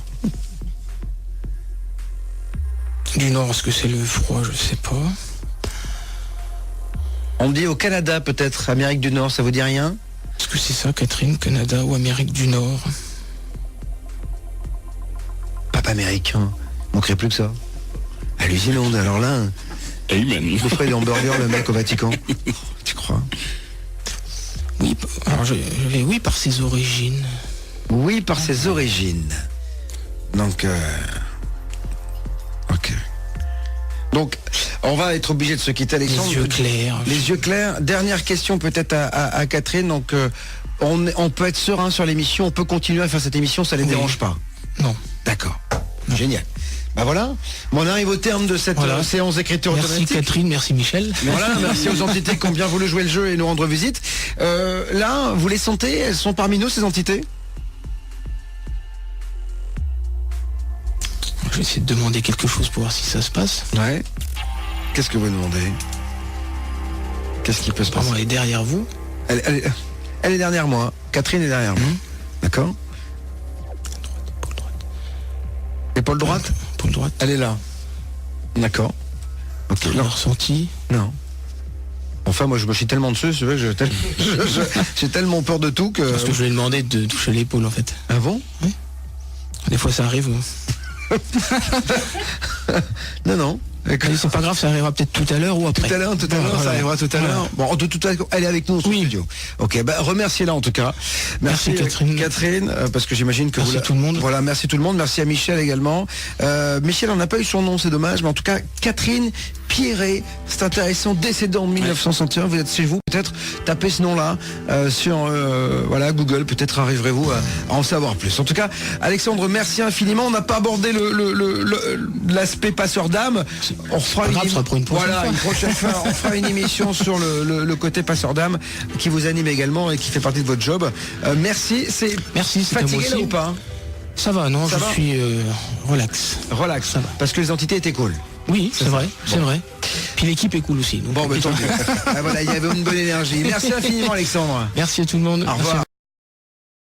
Speaker 3: Du Nord, est-ce que c'est le froid? Je sais pas.
Speaker 2: On me dit au Canada peut-être, Amérique du Nord, ça vous dit rien?
Speaker 3: Est-ce que c'est ça, Catherine, Canada ou Amérique du Nord?
Speaker 2: Pape américain, manquerait plus que ça. Hallucinant, alors là,
Speaker 7: Amen.
Speaker 2: il ferait des hamburgers le mec au Vatican. Tu crois?
Speaker 3: Oui, alors oui, par ses origines.
Speaker 2: Oui, par ses origines. Donc, ok. Donc, on va être obligé de se quitter, Alexandre.
Speaker 3: Les yeux clairs.
Speaker 2: Les yeux clairs. Dernière question peut-être à Catherine. Donc, on peut être serein sur l'émission, on peut continuer à faire cette émission, ça les
Speaker 3: Oui.
Speaker 2: dérange pas.
Speaker 3: Non.
Speaker 2: D'accord. Génial. Bah voilà, on arrive au terme de cette
Speaker 3: Voilà.
Speaker 2: séance d'écriture
Speaker 3: Merci
Speaker 2: automatique.
Speaker 3: Catherine, merci Michel.
Speaker 2: Voilà, merci aux entités qui ont bien voulu jouer le jeu et nous rendre visite. Là, vous les sentez? Elles sont parmi nous, ces entités?
Speaker 3: Je vais essayer de demander quelque chose pour voir si ça se passe.
Speaker 2: Ouais. Qu'est-ce que vous demandez? Qu'est-ce qui peut se passer?
Speaker 3: Apparemment, elle est derrière vous.
Speaker 2: Elle est derrière moi. Catherine est derrière moi. D'accord? Épaule droite?
Speaker 3: Épaule droite.
Speaker 2: Elle est là. D'accord. Ok.
Speaker 3: Le ressenti.
Speaker 2: Non. Enfin, moi, je me chie tellement dessus, c'est vrai que j'ai tellement peur de tout que...
Speaker 3: Parce que je lui ai demandé de toucher l'épaule en fait.
Speaker 2: Ah bon?
Speaker 3: Des fois ça arrive.
Speaker 2: Non, non.
Speaker 3: Mais c'est pas grave, ça arrivera peut-être tout à l'heure ou après.
Speaker 2: Tout à l'heure, ça
Speaker 3: Voilà.
Speaker 2: arrivera tout à
Speaker 3: Voilà.
Speaker 2: l'heure. Bon, de toute façon, elle est avec nous au studio. Ok, bah remerciez-la en tout cas.
Speaker 3: Merci, Catherine.
Speaker 2: Catherine, parce que j'imagine que
Speaker 3: Merci
Speaker 2: vous...
Speaker 3: tout le monde.
Speaker 2: Voilà, merci tout le monde. Merci à Michel également. Michel, on n'a pas eu son nom, c'est dommage, mais en tout cas, Catherine Pierret, c'est intéressant, décédée en 1961. Vous êtes chez vous, peut-être tapez ce nom-là sur voilà Google, peut-être arriverez-vous à en savoir plus. En tout cas, Alexandre, merci infiniment. On n'a pas abordé l'aspect passeur d'âme. On fera
Speaker 3: grave, ça sera pour une prochaine fois.
Speaker 2: une prochaine fois. On fera une émission sur le côté passeur d'âme qui vous anime également et qui fait partie de votre job. Merci.
Speaker 3: Merci, c'était moi
Speaker 2: Fatigué là
Speaker 3: aussi.
Speaker 2: ou pas?
Speaker 3: Ça va, non,
Speaker 2: Ça
Speaker 3: je
Speaker 2: va
Speaker 3: suis relax.
Speaker 2: Relax.
Speaker 3: Ça va.
Speaker 2: Parce que les entités étaient cool.
Speaker 3: Oui, c'est vrai, c'est vrai. Puis l'équipe est cool aussi. donc-
Speaker 2: Bon, ben tant mieux. Ah, voilà, il y avait une bonne énergie. Merci infiniment, Alexandre.
Speaker 3: Merci à tout le monde.
Speaker 2: Au
Speaker 3: Merci
Speaker 2: revoir.